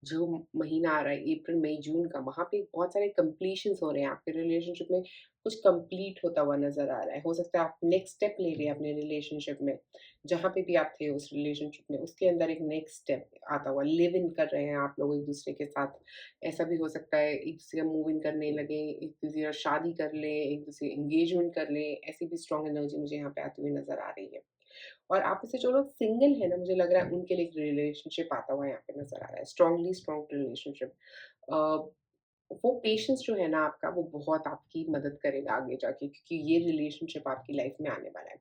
Speaker 1: जो महीना आ रहा है अप्रैल, मई, जून का, वहाँ पे बहुत सारे कंप्लीशंस हो रहे हैं आपके रिलेशनशिप में, कुछ कंप्लीट होता हुआ नज़र आ रहा है। हो सकता है आप नेक्स्ट स्टेप ले रहे हैं अपने रिलेशनशिप में, जहाँ पे भी आप थे उस रिलेशनशिप में, उसके अंदर एक नेक्स्ट स्टेप आता हुआ, लिव इन कर रहे हैं आप लोग एक-दूसरे के साथ। ऐसा भी हो सकता है एक-दूसरे का मूव इन करने लगे, एक-दूसरे का शादी कर लें, एक-दूसरे एंगेजमेंट कर लें, ऐसी भी स्ट्रॉन्ग एनर्जी मुझे यहाँ पे आती हुई नज़र आ रही है। और आप में से जो लोग सिंगल है ना, मुझे लग रहा है उनके लिए एक रिलेशनशिप आता हुआ यहाँ पे नज़र आ रहा है, स्ट्रॉन्गली स्ट्रॉन्ग रिलेशनशिप। अ, वो पेशेंस जो है ना आपका, वो बहुत आपकी मदद करेगा आगे जाके, क्योंकि ये रिलेशनशिप आपकी लाइफ में आने वाला है।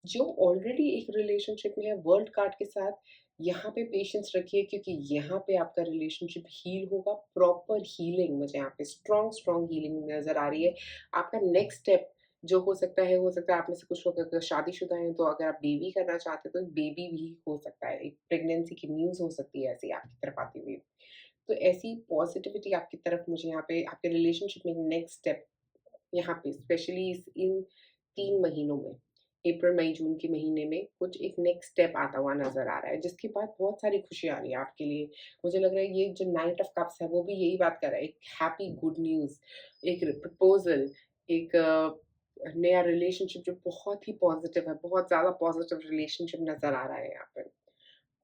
Speaker 1: जो ऑलरेडी एक रिलेशनशिप में है वर्ल्ड कार्ड के साथ, यहाँ पे पेशेंस रखिए, क्योंकि यहाँ पे आपका रिलेशनशिप हील होगा, प्रॉपर हीलिंग मुझे यहाँ पे स्ट्रॉन्ग स्ट्रॉन्ग हीलिंग नज़र आ रही है। आपका नेक्स्ट स्टेप जो हो सकता है आप में से कुछ लोग अगर शादीशुदा हैं, तो अगर आप बेबी करना चाहते हैं, तो एक बेबी भी हो सकता है, एक प्रेगनेंसी की न्यूज़ हो सकती है ऐसी आपकी तरफ आती हुई। तो ऐसी पॉजिटिविटी आपकी तरफ मुझे यहाँ पे आपके रिलेशनशिप में नेक्स्ट स्टेप यहाँ पे स्पेशली इस इन 3 महीनों में, अप्रैल, मई, जून के महीने में कुछ एक नेक्स्ट स्टेप आता हुआ नज़र आ रहा है, जिसके बाद बहुत सारी खुशी आ रही है आपके लिए। मुझे लग रहा है ये जो नाइट ऑफ कप्स है, वो भी यही बात कर रहा है, एक हैप्पी गुड न्यूज़, एक प्रपोज़ल, एक नया रिलेशनशिप जो बहुत ही पॉज़िटिव है, बहुत ज़्यादा पॉज़िटिव रिलेशनशिप नज़र आ रहा है यहाँ पे।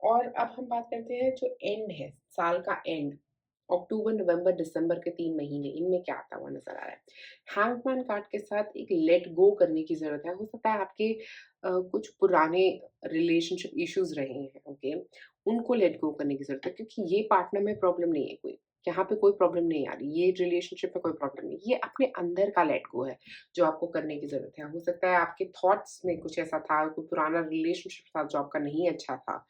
Speaker 1: और अब हम बात करते हैं जो एंड है, साल का एंड, अक्टूबर, नवंबर, दिसंबर के 3 महीने, इनमें क्या आता हुआ नज़र आ रहा है? हैंगमैन कार्ड के साथ एक लेट गो करने की ज़रूरत है। हो सकता है आपके कुछ पुराने रिलेशनशिप इश्यूज़ रहे हैं, ओके? उनको लेट गो करने की ज़रूरत है, क्योंकि ये पार्टनर में प्रॉब्लम नहीं है कोई, यहाँ पे कोई प्रॉब्लम नहीं आ रही, ये रिलेशनशिप में कोई प्रॉब्लम नहीं, ये अपने अंदर का लेट गो है, जो आपको करने की ज़रूरत है। हो सकता है आपके थॉट्स में कुछ ऐसा था, कोई पुराना रिलेशनशिप था जो आपका नहीं अच्छा था,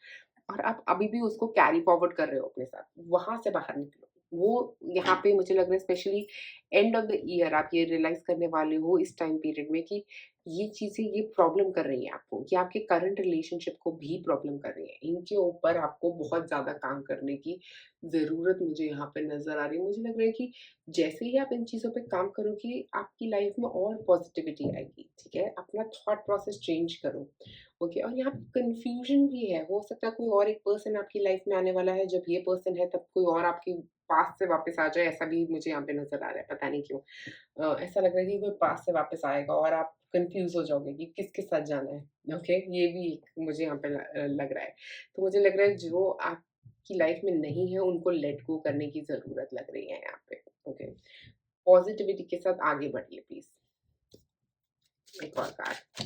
Speaker 1: और आप अभी भी उसको कैरी फॉरवर्ड कर रहे हो अपने साथ, वहाँ से बाहर निकलो। वो यहाँ पे मुझे लग रहा है specially and of the year आप ये रियलाइज़ करने वाले हो इस टाइम पीरियड में कि ये चीज़ें ये प्रॉब्लम कर रही हैं आपको, ये आपके करंट रिलेशनशिप को भी प्रॉब्लम कर रही हैं। इनके ऊपर आपको बहुत ज़्यादा काम करने की ज़रूरत मुझे यहाँ पे नज़र आ रही है। मुझे लग रहा है कि जैसे ही आप इन चीज़ों पे काम करोगे, आपकी लाइफ में और पॉज़िटिविटी आएगी, ठीक है? अपना थॉट प्रोसेस चेंज करो। ओके, और यहाँ पे कन्फ्यूजन भी है, हो सकता है कोई और एक पर्सन आपकी लाइफ में आने वाला है, जब ये पर्सन है तब कोई और आपके पास्ट से वापस आ जाए, ऐसा भी मुझे यहाँ पे नज़र आ रहा है, पता नहीं क्यों। ऐसा लग रहा है कि कोई पास्ट से वापस आएगा और आप कन्फ्यूज़ हो जाओगे कि किसके साथ जाना है, ओके? ये भी एक मुझे यहाँ पे लग रहा है। तो मुझे लग रहा है जो आपकी लाइफ में नहीं है, उनको लेट गो करने की ज़रूरत लग रही है यहाँ पे, ओके? पॉज़िटिविटी के साथ आगे बढ़िए प्लीज़। एक और card.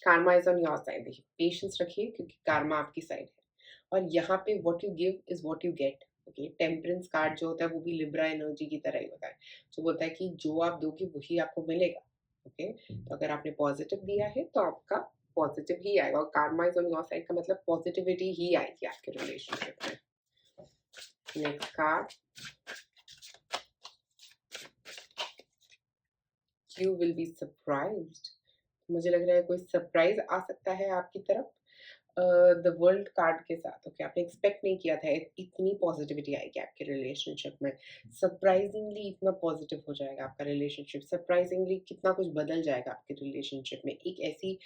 Speaker 1: karma is on your side, देखिए पेशेंस रखिए, क्योंकि karma आपकी साइड है, और यहाँ पे what you give is what you get. Okay, temperance card जो होता है वो भी लिब्रा एनर्जी की तरह ही होता है, जो बोलता है कि जो आप दोगे वही आपको मिलेगा। ओके, तो अगर आपने पॉजिटिव दिया है तो आपका पॉजिटिव ही आएगा, और karma is on your side का मतलब पॉजिटिविटी ही आएगी आपके रिलेशनशिप में। Next card, you will be surprised. मुझे लग रहा है कोई सरप्राइज़ आ सकता है आपकी तरफ द वर्ल्ड कार्ड के साथ। ओके, आपने एक्सपेक्ट नहीं किया था इतनी पॉजिटिविटी आएगी आपके रिलेशनशिप में। सरप्राइज़िंगली इतना पॉजिटिव हो जाएगा आपका रिलेशनशिप, सरप्राइज़िंगली कितना कुछ बदल जाएगा आपके रिलेशनशिप में। एक ऐसी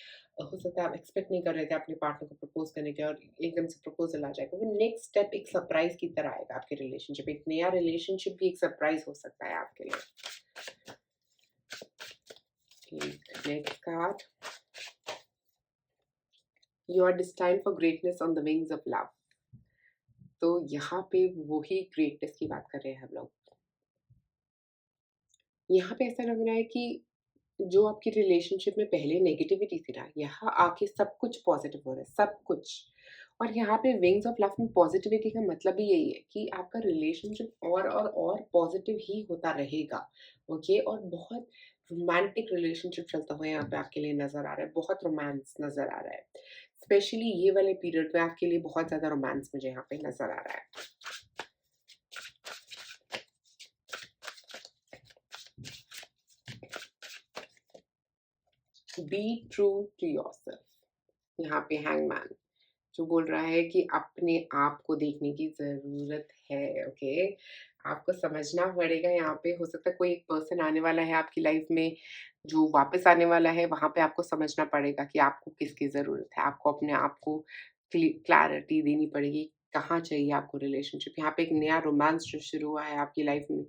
Speaker 1: हो सकता है आप एक्सपेक्ट नहीं कर रहे थे अपने पार्टनर को प्रपोज़ करने के, और एकदम से प्रपोज़ल आ जाएगा। वो नेक्स्ट स्टेप एक सरप्राइज़ की तरह आएगा आपके रिलेशनशिप, एक नया रिलेशनशिप भी एक सरप्राइज़ हो सकता है आपके लिए। Next card, you are destined for greatness on the wings of love. तो यहाँ पे वही ग्रेटनेस की बात कर रहे हैं हम लोग। यहाँ पे ऐसा लग रहा है कि जो आपकी रिलेशनशिप में पहले नेगेटिविटी थी ना, यहाँ आके सब कुछ पॉजिटिव हो रहा है, सब कुछ। और यहाँ पे विंग्स ऑफ लव में पॉजिटिविटी का मतलब भी यही है कि आपका रिलेशनशिप और पॉजिटिव ही होता रहेगा, ओके? और बहुत रोमांटिक रिलेशनशिप चलता हुआ यहाँ पे आपके लिए नज़र आ रहा है, बहुत रोमांस नज़र आ रहा है। स्पेशली ये वाले पीरियड में आपके लिए बहुत ज़्यादा रोमांस मुझे यहाँ पे नज़र आ रहा है। बी ट्रू टू योरसेल्फ, यहाँ पे हैंगमैन। जो बोल रहा है कि अपने आप को देखने की ज़रूरत है, ओके? आपको समझना पड़ेगा यहाँ पे हो सकता है कोई एक पर्सन आने वाला है आपकी लाइफ़ में, जो वापस आने वाला है, वहाँ पे आपको समझना पड़ेगा कि आपको किसकी ज़रूरत है। आपको अपने आप को क्लैरिटी देनी पड़ेगी, कहाँ चाहिए आपको रिलेशनशिप। यहाँ पे एक नया रोमांस जो शुरू हुआ है आपकी लाइफ़ में,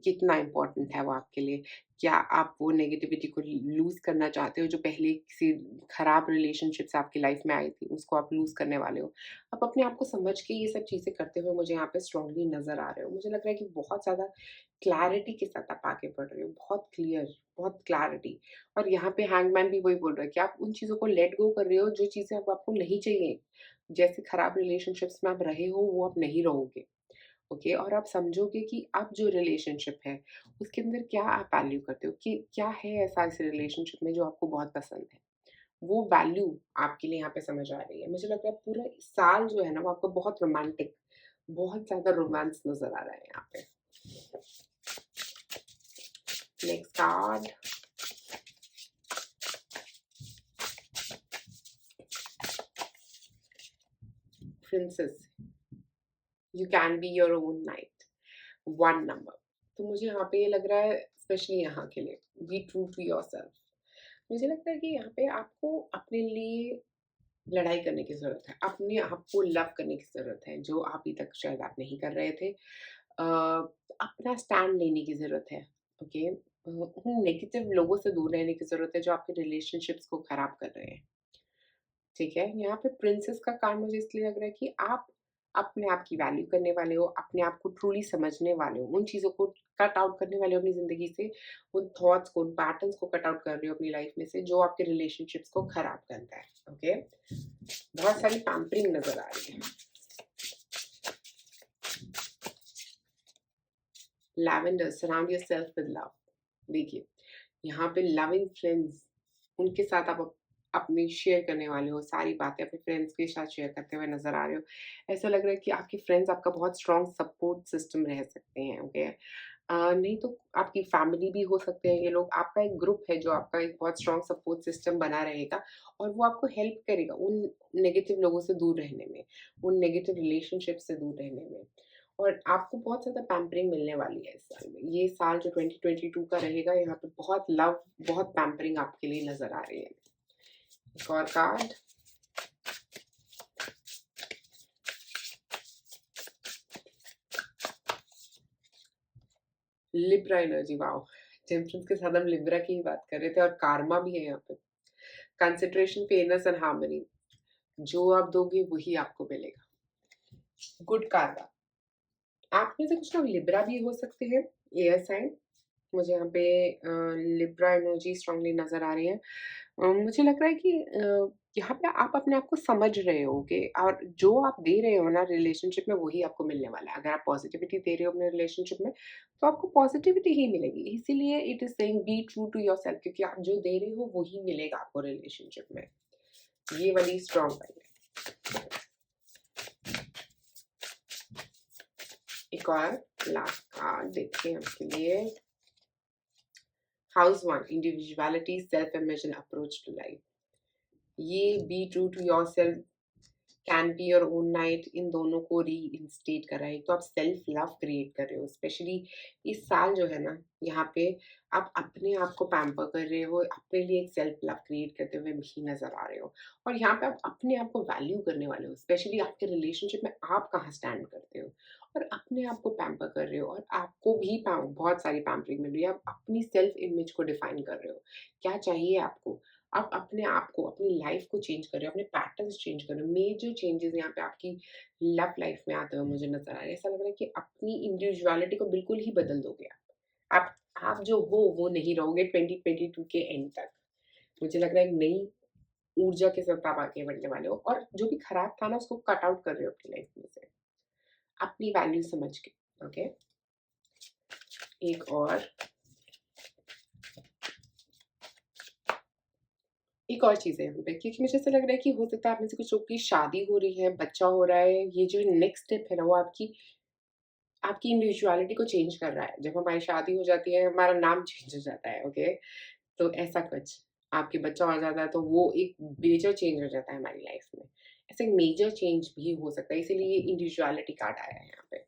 Speaker 1: कितना इम्पोर्टेंट है वो आपके लिए? क्या आप वो नेगेटिविटी को लूज़ करना चाहते हो जो पहले किसी खराब रिलेशनशिप से आपकी लाइफ में आई थी, उसको आप लूज़ करने वाले हो? आप अपने आप को समझ के ये सब चीज़ें करते हुए मुझे यहाँ पे स्ट्रांगली नज़र आ रहे हो। मुझे लग रहा है कि बहुत ज़्यादा क्लैरिटी के साथ आप आगे बढ़ रहे हो, बहुत क्लियर, बहुत क्लैरिटी। और यहाँ पे हैंगमैन भी वही बोल रहा है कि आप उन चीज़ों को लेट गो कर रहे हो जो चीज़ें अब आपको नहीं चाहिए। जैसे खराब रिलेशनशिप्स में आप रहे हो, वो आप नहीं रहोगे। ओके, और आप समझोगे कि अब जो रिलेशनशिप है उसके अंदर क्या आप वैल्यू करते हो कि क्या है ऐसा इस रिलेशनशिप में जो आपको बहुत पसंद है। वो वैल्यू आपके लिए यहाँ पे समझ आ रही है। मुझे लग रहा है पूरा साल जो है ना वो आपको बहुत रोमांटिक, बहुत ज्यादा रोमांस नजर आ रहा है यहाँ पे। Next card, princess, you can be your own night, 1 number. तो मुझे यहाँ पे ये लग रहा है स्पेशली यहाँ के लिए, be true to yourself. मुझे लगता है कि यहाँ पे आपको अपने लिए लड़ाई करने की ज़रूरत है, अपने आप को लव करने की ज़रूरत है, जो अभी तक शायद आप नहीं कर रहे थे। अपना स्टैंड लेने की ज़रूरत है, ओके? उन नेगेटिव लोगों से दूर रहने की ज़रूरत है जो आपके रिलेशनशिप्स को ख़राब कर रहे हैं, ठीक है? यहाँ पे प्रिंसेस का कार्ड मुझे इसलिए लग रहा है कि आप अपने आप की वैल्यू करने वाले हो, अपने आप को ट्रूली समझने वाले हो, उन चीज़ों को कट आउट करने वाले हो अपनी ज़िंदगी से, उन थॉट्स को, उन पैटर्न्स को कट आउट कर रहे हो अपनी लाइफ़ में से जो आपके रिलेशनशिप्स को ख़राब करता है, ओके? बहुत सारी पैम्परिंग नज़र आ रही है। Lavender, surround yourself with love. देखिए, यहाँ पे लविंग फ्रेंड्स, उनके साथ आप अपनी शेयर करने वाले हो, सारी बातें अपने फ्रेंड्स के साथ शेयर करते हुए नज़र आ रहे हो। ऐसा लग रहा है कि आपके फ्रेंड्स आपका बहुत स्ट्रॉन्ग सपोर्ट सिस्टम रह सकते हैं, ओके? नहीं तो आपकी फैमिली भी हो सकते हैं ये लोग, आपका एक ग्रुप है जो आपका एक बहुत स्ट्रॉन्ग सपोर्ट सिस्टम बना रहेगा और वो आपको हेल्प करेगा उन नेगेटिव लोगों से दूर रहने में, उन नेगेटिव रिलेशनशिप से दूर रहने में। और आपको बहुत ज़्यादा पैम्परिंग मिलने वाली है इस साल में। ये साल जो 2022 का रहेगा, यहाँ पे बहुत लव, बहुत पैम्परिंग आपके लिए नज़र आ रही है। एक और card, Libra energy, wow! Temperance के साथ हम लिब्रा की ही बात कर रहे थे और कार्मा भी है यहाँ पे। कंसंट्रेशन, फेयरनेस एंड हार्मनी, जो आप दोगे वही आपको मिलेगा। Good Karma. आप में से कुछ लोग लिब्रा भी हो सकते हैं, एयर साइन। मुझे यहाँ पे लिब्रा एनर्जी स्ट्रांगली नज़र आ रही है। मुझे लग रहा है कि यहाँ पे आप अपने आप को समझ रहे होगे और जो आप दे रहे हो ना रिलेशनशिप में वही आपको मिलने वाला है। अगर आप पॉजिटिविटी दे रहे हो अपने रिलेशनशिप में तो आपको पॉजिटिविटी ही मिलेगी। इसीलिए it is saying be true to yourself, क्योंकि आप जो दे रहे हो वही मिलेगा आपको रिलेशनशिप में। ये वाली स्ट्रांग वाली है। एक और लास्ट कार्ड देखते हैं आपके लिए। House 1, individuality, self image and approach to life. ये be true to yourself, can be your own knight, इन दोनों को रीइंस्टेट कर रहा है। तो आप सेल्फ लव क्रिएट कर रहे हो, स्पेशली इस साल जो है ना, यहाँ पे आप अपने आप को पैम्पर कर रहे हो, अपने लिए एक सेल्फ लव क्रिएट करते हुए भी नजर आ रहे हो। और यहाँ पे आप अपने आप को वैल्यू करने वाले हो, स्पेशली आपके रिलेशनशिप में आप कहाँ स्टैंड करते हो और अपने आप को पैम्पर कर रहे हो। और आपको भी बहुत सारी पैम्परिंग मिल रही है, आप अपनी सेल्फ इमेज को डिफाइन कर रहे हो, क्या चाहिए आपको। आप अपने आप को, अपनी लाइफ को चेंज कर रहे हो, अपने पैटर्न्स चेंज कर रहे हो। मेजर चेंजेस यहाँ पे आपकी लव लाइफ में आते हुए मुझे नजर आ रहा है। ऐसा लग रहा है कि अपनी इंडिविजुअलिटी को बिल्कुल ही बदल दोगे आप जो हो वो नहीं रहोगे 2022 के एंड तक। मुझे लग रहा है एक नई ऊर्जा के साथ आप आगे बढ़ने वाले हो और जो भी खराब था ना उसको कट आउट कर रहे हो अपनी लाइफ में से, अपनी वैल्यू समझ के, ओके? एक और एक और चीज़ है यहाँ पे, क्योंकि मुझे ऐसा लग रहा है कि हो सकता है आप में से कुछ लोग की शादी हो रही है, बच्चा हो रहा है। ये जो नेक्स्ट स्टेप है ना, वो आपकी आपकी इंडिविजुअलिटी को चेंज कर रहा है। जब हमारी शादी हो जाती है, हमारा नाम चेंज हो जाता है, ओके? तो ऐसा कुछ। आपके बच्चा हो जाता है, तो वो एक मेजर चेंज हो जाता है हमारी लाइफ में। ऐसे मेजर चेंज भी हो सकता है, इसीलिए ये इंडिविजुअलिटी कार्ड आया है यहाँ पे।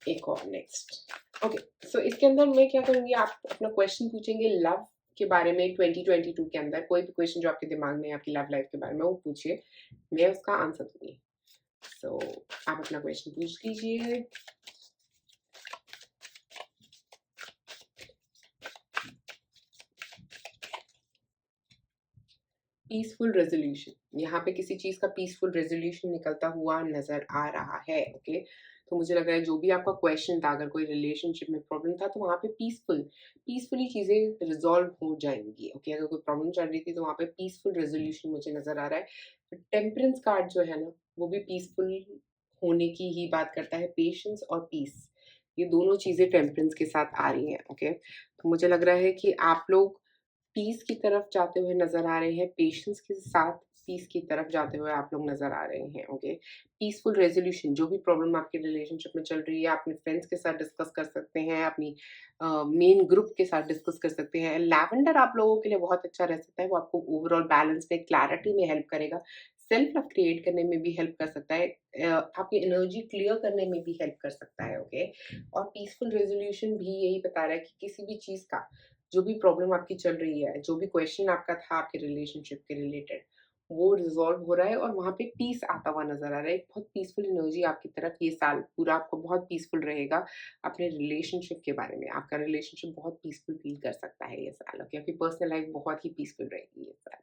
Speaker 1: एक और नेक्स्ट। ओके, सो इसके अंदर मैं क्या करूँगी, आप अपना क्वेश्चन पूछेंगे लव के बारे में 2022 के अंदर। कोई भी क्वेश्चन जो आपके दिमाग में है आपकी लव लाइफ के बारे में वो पूछिए, मैं उसका आंसर दूंगी। सो आप अपना क्वेश्चन पूछ लीजिए। पीसफुल रेजोल्यूशन, यहाँ पे किसी चीज का पीसफुल रेजोल्यूशन निकलता हुआ नजर आ रहा है। ओके, तो मुझे लग रहा है जो भी आपका क्वेश्चन था, अगर कोई रिलेशनशिप में प्रॉब्लम था तो वहाँ पे पीसफुली चीजें रिजॉल्व हो जाएंगी। ओके, अगर कोई प्रॉब्लम चल रही थी तो वहाँ पे पीसफुल रेजोल्यूशन मुझे नजर आ रहा है। टेम्परेंस कार्ड जो है ना, वो भी पीसफुल होने की ही बात करता है। पेशेंस और पीस, ये दोनों चीजें टेम्परेंस के साथ आ रही हैं। ओके, तो मुझे लग रहा है कि आप लोग पीस की तरफ जाते हुए नजर आ रहे हैं, पेशेंस के साथ पीस की तरफ जाते हुए आप लोग नजर आ रहे हैं। ओके, पीसफुल रेजोल्यूशन, जो भी प्रॉब्लम आपके रिलेशनशिप में चल रही है अपने फ्रेंड्स के साथ डिस्कस कर सकते हैं, अपनी मेन ग्रुप के साथ डिस्कस कर सकते हैं। लैवेंडर आप लोगों के लिए बहुत अच्छा रह सकता है, वो आपको ओवरऑल बैलेंस में, क्लैरिटी में हेल्प करेगा, सेल्फ लव क्रिएट करने में भी हेल्प कर सकता है, आपकी एनर्जी क्लियर करने में भी हेल्प कर सकता है। ओके, और पीसफुल रेजोल्यूशन भी यही बता रहा है कि किसी भी चीज का, जो भी प्रॉब्लम आपकी चल रही है, जो भी क्वेश्चन आपका था आपके रिलेशनशिप के रिलेटेड, वो रिजॉल्व हो रहा है और वहाँ पे पीस आता हुआ नजर आ रहा है। एक बहुत पीसफुल एनर्जी आपकी तरफ, ये साल पूरा आपको बहुत पीसफुल रहेगा अपने रिलेशनशिप के बारे में। आपका रिलेशनशिप बहुत पीसफुल फील कर सकता है ये साल, ओके, आपकी पर्सनल लाइफ बहुत ही पीसफुल रहेगी ये साल।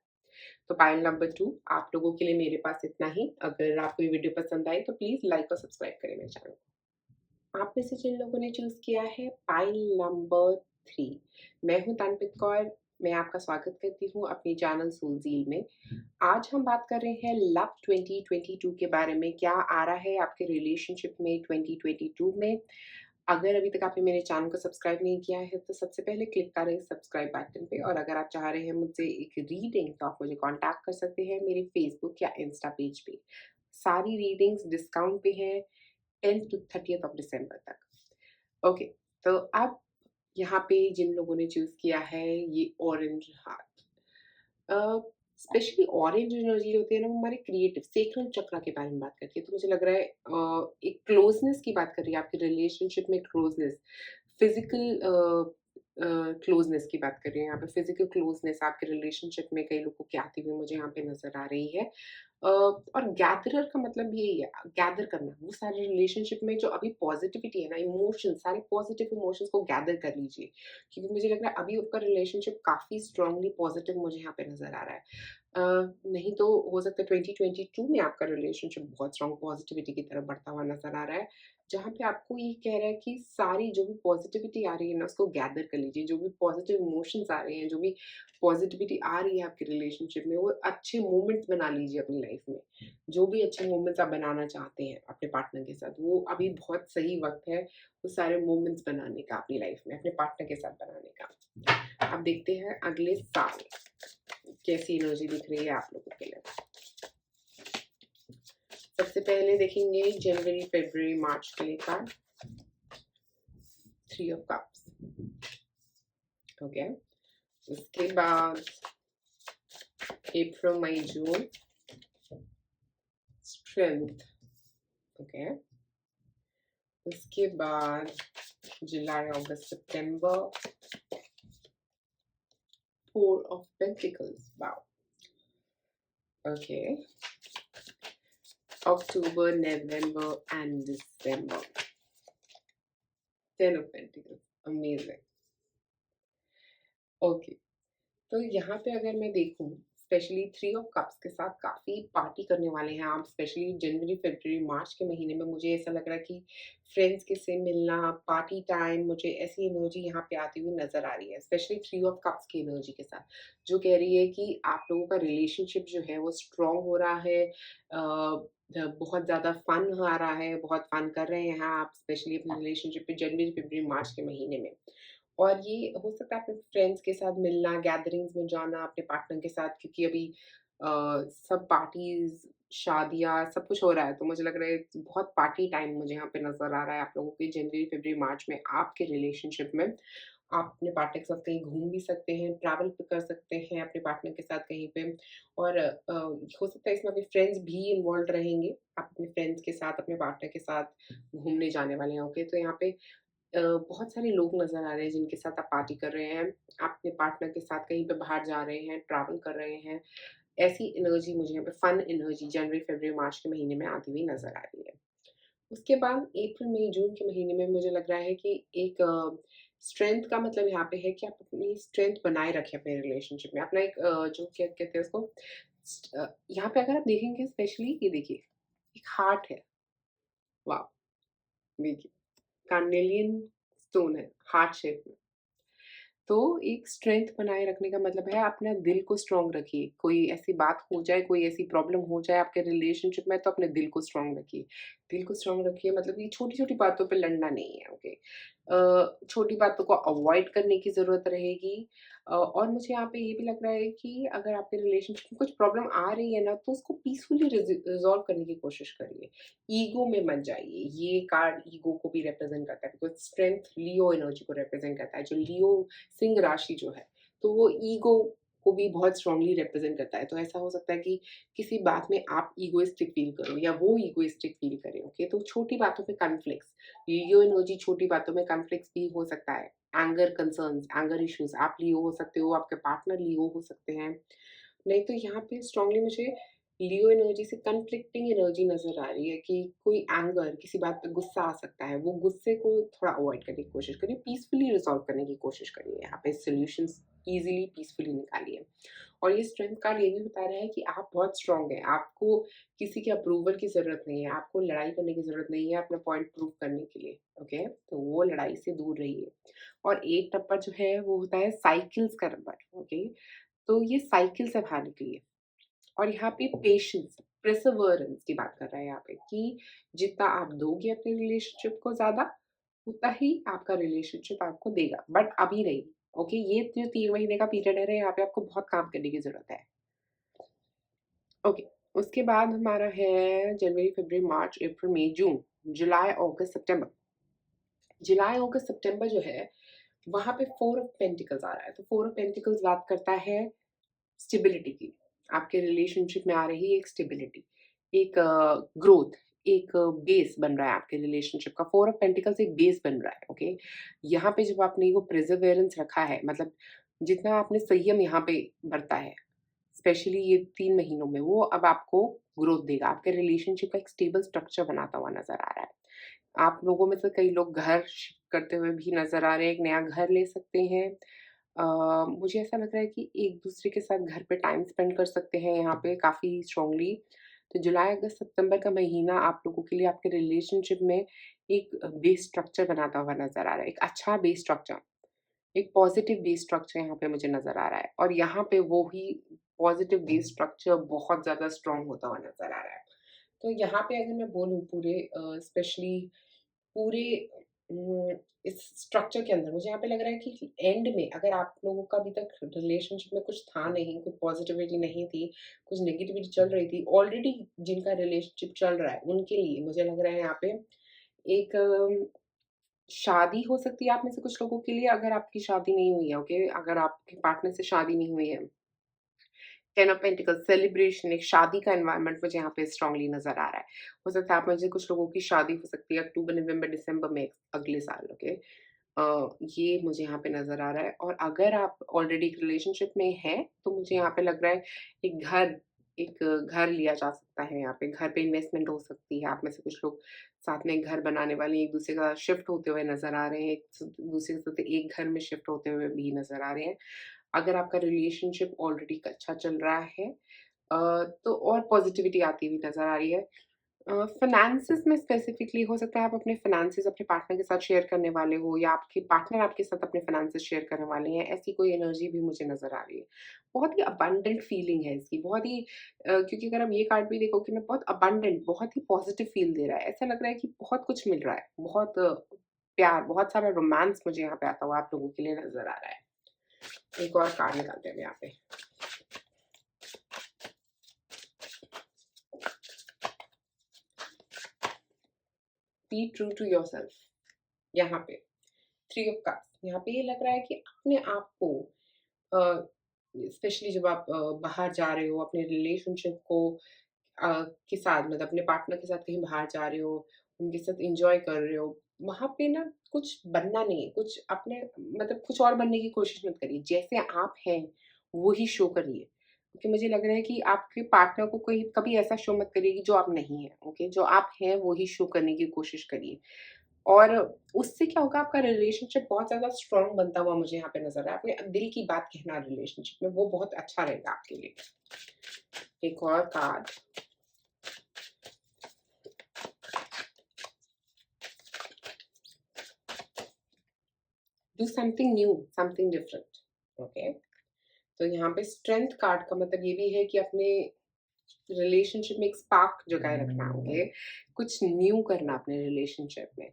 Speaker 1: तो पाइल नंबर 2 आप लोगों के लिए मेरे पास इतना ही। अगर आपको ये वीडियो पसंद आई तो प्लीज लाइक और सब्सक्राइब करें मेरे चैनल को। आप में से जिन लोगों ने चूज किया है पाइल नंबर 3, मैं हूं तानप्रीत कौर, मैं आपका स्वागत करती हूँ अपने चैनल सोलजील में। आज हम बात कर रहे हैं लव 2022 के बारे में। क्या आ रहा है आपके रिलेशनशिप में 2022 में? अगर अभी तक आपने मेरे चैनल को सब्सक्राइब नहीं किया है तो सबसे पहले क्लिक करें सब्सक्राइब बटन पे, और अगर आप चाह रहे हैं मुझसे एक रीडिंग तो आप मुझे कांटेक्ट कर सकते हैं मेरे फेसबुक या इंस्टा पेज पे। सारी रीडिंग्स डिस्काउंट पे हैं 10th to 30th of December तक। ओके, तो अब यहाँ पे जिन लोगों ने चूज किया है ये orange heart, specially orange energy होती है ना, वो हमारे क्रिएटिव सेक्रल चक्र के बारे में बात करती है। तो मुझे लग रहा है एक क्लोजनेस की बात कर रही है, आपके रिलेशनशिप में क्लोजनेस, फिजिकल क्लोजनेस की बात कर रही है यहाँ पे। फिजिकल क्लोजनेस आपके रिलेशनशिप में कई लोगों की आती हुई मुझे यहाँ पे नजर आ रही है। और गैदरर का मतलब यही है, गैदर करना, वो सारे रिलेशनशिप में जो अभी पॉजिटिविटी है ना, इमोशन, सारे पॉजिटिव इमोशंस को गैदर कर लीजिए, क्योंकि मुझे लग रहा है अभी आपका रिलेशनशिप काफी स्ट्रांगली पॉजिटिव मुझे यहाँ पे नजर आ रहा है। नहीं तो हो सकता है 2022 में आपका रिलेशनशिप बहुत स्ट्रांग पॉजिटिविटी की तरफ बढ़ता हुआ नजर आ रहा है, जहाँ पे आपको ये कह रहा है कि सारी जो भी पॉजिटिविटी आ रही है ना उसको गैदर कर लीजिए, जो भी पॉजिटिव इमोशंस आ रहे हैं, जो भी पॉजिटिविटी आ रही है आपके रिलेशनशिप में, वो अच्छे मोमेंट्स बना लीजिए अपनी लाइफ में। जो भी अच्छे मोमेंट्स आप बनाना चाहते हैं अपने पार्टनर के साथ, वो अभी बहुत सही वक्त है वो सारे मोमेंट्स बनाने का अपनी लाइफ में अपने पार्टनर के साथ बनाने का। अब देखते हैं अगले साल कैसी एनर्जी दिख रही है आप लोगों के लिए। सबसे पहले देखेंगे जनवरी फरवरी मार्च के लिए कार्ड, 3 ऑफ कप्स। ओके, उसके बाद अप्रैल मई जून, स्ट्रेंथ। ओके, उसके बाद जुलाई अगस्त सितंबर, 4 of pentacles. Wow, okay, October November and December, 10 of pentacles. Amazing. Okay, तो यहाँ पे अगर मैं देखूँ स्पेशली 3 ऑफ कप्स के साथ काफ़ी पार्टी करने वाले हैं आप, स्पेशली जनवरी फरवरी मार्च के महीने में। मुझे ऐसा लग रहा है कि फ्रेंड्स के से मिलना, पार्टी टाइम, मुझे ऐसी एनर्जी यहाँ पे आती हुई नज़र आ रही है, स्पेशली 3 ऑफ कप्स की एनर्जी के साथ, जो कह रही है कि आप लोगों का रिलेशनशिप जो है वो स्ट्रॉन्ग हो रहा है। बहुत ज़्यादा फन आ रहा है, बहुत फन कर रहे हैं आप स्पेशली अपने रिलेशनशिप पे जनवरी फरवरी मार्च के महीने में। और ये हो सकता है अपने फ्रेंड्स के साथ मिलना, गैदरिंग्स में जाना अपने पार्टनर के साथ, क्योंकि अभी सब पार्टीज, शादियाँ, सब कुछ हो रहा है। तो मुझे लग रहा है बहुत पार्टी टाइम मुझे यहाँ पे नज़र आ रहा है आप लोगों के जनवरी फरवरी मार्च में आपके रिलेशनशिप में। आप अपने पार्टनर के साथ कहीं घूम भी सकते हैं, ट्रैवल भी कर सकते हैं अपने पार्टनर के साथ कहीं पे। और हो सकता है इसमें आपके फ्रेंड्स भी इन्वॉल्व रहेंगे। आप अपने फ्रेंड्स के साथ, अपने पार्टनर के साथ घूमने जाने वाले हैं, ओके? तो यहाँ पे बहुत सारे लोग नज़र आ रहे हैं जिनके साथ आप पार्टी कर रहे हैं। आप अपने पार्टनर के साथ कहीं पे बाहर जा रहे हैं, ट्रैवल कर रहे हैं। ऐसी एनर्जी मुझे यहाँ पे फन एनर्जी जनवरी, फरवरी, मार्च के महीने में आती हुई नज़र आ रही है। उसके बाद अप्रैल, मई, जून के महीने में मुझे लग रहा है कि एक स्ट्रेंथ का मतलब यहाँ पे है कि आप अपनी स्ट्रेंथ बनाए रखें अपने रिलेशनशिप में। अपना एक जो क्या कहते हैं उसको यहाँ पे अगर आप देखेंगे स्पेशली ये देखिए, एक हार्ट है। वाह! देखिए, कार्नेलियन स्टोन है, हार्ट शेप में। तो एक स्ट्रेंथ बनाए रखने का मतलब है अपना दिल को स्ट्रॉन्ग रखिए। कोई ऐसी बात हो जाए, कोई ऐसी प्रॉब्लम हो जाए आपके रिलेशनशिप में तो अपने दिल को स्ट्रॉन्ग रखिए। दिल को स्ट्रॉन्ग रखिए मतलब ये छोटी-छोटी बातों पे लड़ना नहीं है, ओके? छोटी बातों को अवॉइड करने की ज़रूरत रहेगी। और मुझे यहाँ पे ये भी लग रहा है कि अगर आपके रिलेशनशिप में कुछ प्रॉब्लम आ रही है ना, तो उसको पीसफुली रिज़ॉल्व करने की कोशिश करिए। ईगो में मत जाइए। ये कार्ड ईगो को भी रिप्रेज़ेंट करता है बिकॉज़ स्ट्रेंथ लियो एनर्जी को रिप्रेज़ेंट करता है। जो लियो सिंह राशि जो है, तो वो ईगो को भी बहुत स्ट्रांगली रिप्रेजेंट करता है। तो ऐसा हो सकता है कि किसी बात में आप इगोइस्टिक फील करो या वो इगोइस्टिक फील करे, ओके? तो छोटी बातों पे कॉन्फ्लिक्ट्स, लियो एनर्जी छोटी बातों में कॉन्फ्लिक्ट्स भी हो सकता है। एंगर कंसर्न्स, एंगर इश्यूज़, आप लियो हो सकते हो, आपके पार्टनर लियो हो सकते हैं। नहीं तो यहाँ पे स्ट्रांगली मुझे लियो एनर्जी से कन्फ्लिक्टिंग एनर्जी नज़र आ रही है कि कोई एंगर, किसी बात पे गुस्सा आ सकता है, वो गुस्से को थोड़ा अवॉइड करने की कोशिश करिए, पीसफुली रिज़ॉल्व करने की कोशिश करिए, यहाँ पे सॉल्यूशंस ईज़िली पीसफुली निकालिए। और ये स्ट्रेंथ कार्ड ये भी बता रहा है कि आप बहुत स्ट्रॉन्ग हैं, आपको किसी के अप्रूवल की ज़रूरत नहीं है, आपको लड़ाई करने की ज़रूरत नहीं है अपना पॉइंट प्रूव करने के लिए, ओके? तो वो लड़ाई से दूर रहिए। और 8 नंबर जो है वो होता है साइकिल्स का नंबर, ओके? तो ये साइकिल से बाहर निकलिए। और यहाँ पे पेशेंस, परसेवरेंस की बात कर रहा है यहाँ पे कि जितना आप दोगे अपने रिलेशनशिप को ज़्यादा, उतना ही आपका रिलेशनशिप आपको देगा, बट अभी नहीं, ओके? ये जो 3 महीने का पीरियड है ना, यहाँ पे आपको बहुत काम करने की ज़रूरत है, ओके? उसके बाद हमारा है जनवरी, फरवरी, मार्च, अप्रैल, मई, जून, जुलाई, अगस्त, सितंबर। जुलाई, अगस्त, सितंबर जो है, वहाँ पे 4 ऑफ पेंटिकल्स आ रहा है, तो 4 ऑफ पेंटिकल्स बात करता है स्टेबिलिटी की, आपके रिलेशनशिप में आ रही एक स्टेबिलिटी, एक ग्रोथ, एक बेस बन रहा है आपके रिलेशनशिप का। 4 ऑफ पेंटिकल्स एक बेस बन रहा है, ओके? यहाँ पे जब आपने वो परसेवरेंस रखा है, मतलब जितना आपने संयम यहाँ पे बरता है, स्पेशली ये 3 महीनों में, वो अब आपको ग्रोथ देगा। आपके रिलेशनशिप का एक स्टेबल स्ट्रक्चर बनाता हुआ नज़र आ रहा है। आप लोगों में से कई लोग घर शिफ्ट करते हुए भी नज़र आ रहे हैं, एक नया घर ले सकते हैं। मुझे ऐसा लग रहा है कि एक-दूसरे के साथ घर पे टाइम स्पेंड कर सकते हैं यहाँ पे काफ़ी स्ट्रॉन्गली। तो जुलाई, अगस्त, सितंबर का महीना आप लोगों के लिए आपके रिलेशनशिप में एक बेस स्ट्रक्चर बनाता हुआ नज़र आ रहा है। एक अच्छा बेस स्ट्रक्चर, एक पॉज़िटिव बेस स्ट्रक्चर यहाँ पे मुझे नज़र आ रहा है और यहाँ पे वो ही पॉज़िटिव बेस स्ट्रक्चर बहुत ज़्यादा स्ट्रॉन्ग होता हुआ नज़र आ रहा है। तो यहाँ पे अगर मैं बोलूँ पूरे स्पेशली पूरे इस स्ट्रक्चर के अंदर मुझे यहाँ पे लग रहा है कि एंड में अगर आप लोगों का अभी तक रिलेशनशिप में कुछ था नहीं, कुछ पॉजिटिविटी नहीं थी, कुछ नेगेटिविटी चल रही थी, ऑलरेडी जिनका रिलेशनशिप चल रहा है, उनके लिए मुझे लग रहा है यहाँ पे एक शादी हो सकती है आप में से कुछ लोगों के लिए अगर आपकी शादी नहीं हुई है, ओके? अगर आपके पार्टनर से शादी नहीं हुई है। 10 ऑफ पेंटिकल्स सेलिब्रेशन एक शादी का एनवायरनमेंट मुझे यहाँ पे स्ट्रांगली नज़र आ रहा है। हो सकता है आप में से कुछ लोगों की शादी हो सकती है अक्टूबर, नवंबर, दिसंबर में अगले साल, ओके? ये मुझे यहाँ पे नज़र आ रहा है और अगर आप ऑलरेडी एक रिलेशनशिप में हैं, तो मुझे यहाँ पे लग रहा है एक घर लिया जा सकता है यहाँ पे, घर पे इन्वेस्टमेंट हो सकती है। आप में से कुछ लोग साथ में घर बनाने वाले एक-दूसरे का शिफ्ट होते हुए नज़र आ रहे हैं, एक-दूसरे के साथ एक घर में शिफ्ट होते हुए भी नज़र आ रहे हैं। अगर आपका रिलेशनशिप ऑलरेडी अच्छा चल रहा है तो और पॉज़िटिविटी आती हुई नज़र आ रही है। फ़ाइनेंसेस में स्पेसिफ़िकली हो सकता है आप अपने फ़ाइनेंसेस अपने पार्टनर के साथ शेयर करने वाले हो या आपके पार्टनर आपके साथ अपने फ़ाइनेंसेस शेयर करने वाले हैं, ऐसी कोई एनर्जी भी मुझे नज़र आ रही है। बहुत ही अबंडेंट फीलिंग है इसकी, बहुत ही क्योंकि अगर आप ये कार्ड भी देखोगे ना बहुत अबंडेंट, बहुत ही पॉज़िटिव फ़ील दे रहा है। ऐसा लग रहा है कि बहुत कुछ मिल रहा है, बहुत प्यार, बहुत सारा रोमांस मुझे यहाँ पे आता हुआ आप लोगों के लिए नज़र आ रहा है। एक और कार्ड निकालते हैं यहाँ पे। बी ट्रू टू योरसेल्फ यहाँ पे 3 ऑफ कप्स यहाँ पे ये लग रहा है कि अपने आप को स्पेशली जब आप बाहर जा रहे हो अपने रिलेशनशिप को के साथ मतलब अपने पार्टनर के साथ कहीं बाहर जा रहे हो, उनके साथ एन्जॉय कर रहे हो, वहाँ पे ना कुछ बनना नहीं है, कुछ अपने मतलब कुछ और बनने की कोशिश मत करिए। जैसे आप हैं, वो ही शो करिए। क्योंकि मुझे लग रहा है कि आपके पार्टनर को कोई कभी ऐसा शो मत करिए कि जो आप नहीं हैं, ओके? जो आप हैं, वो ही शो करने की कोशिश करिए। और उससे क्या होगा आपका रिलेशनशिप बहुत ज़्यादा स्ट्रॉन्ग बनता हुआ मुझे यहाँ पे नज़र आ रहा है। अपने दिल की बात कहना रिलेशनशिप में, वो बहुत अच्छा रहेगा आपके लिए। एक और card do something new, something different, okay? तो यहाँ पे स्ट्रेंथ कार्ड का मतलब ये भी है कि अपने रिलेशनशिप में एक स्पार्क जगाए रखना, ओके? कुछ न्यू करना अपने रिलेशनशिप में।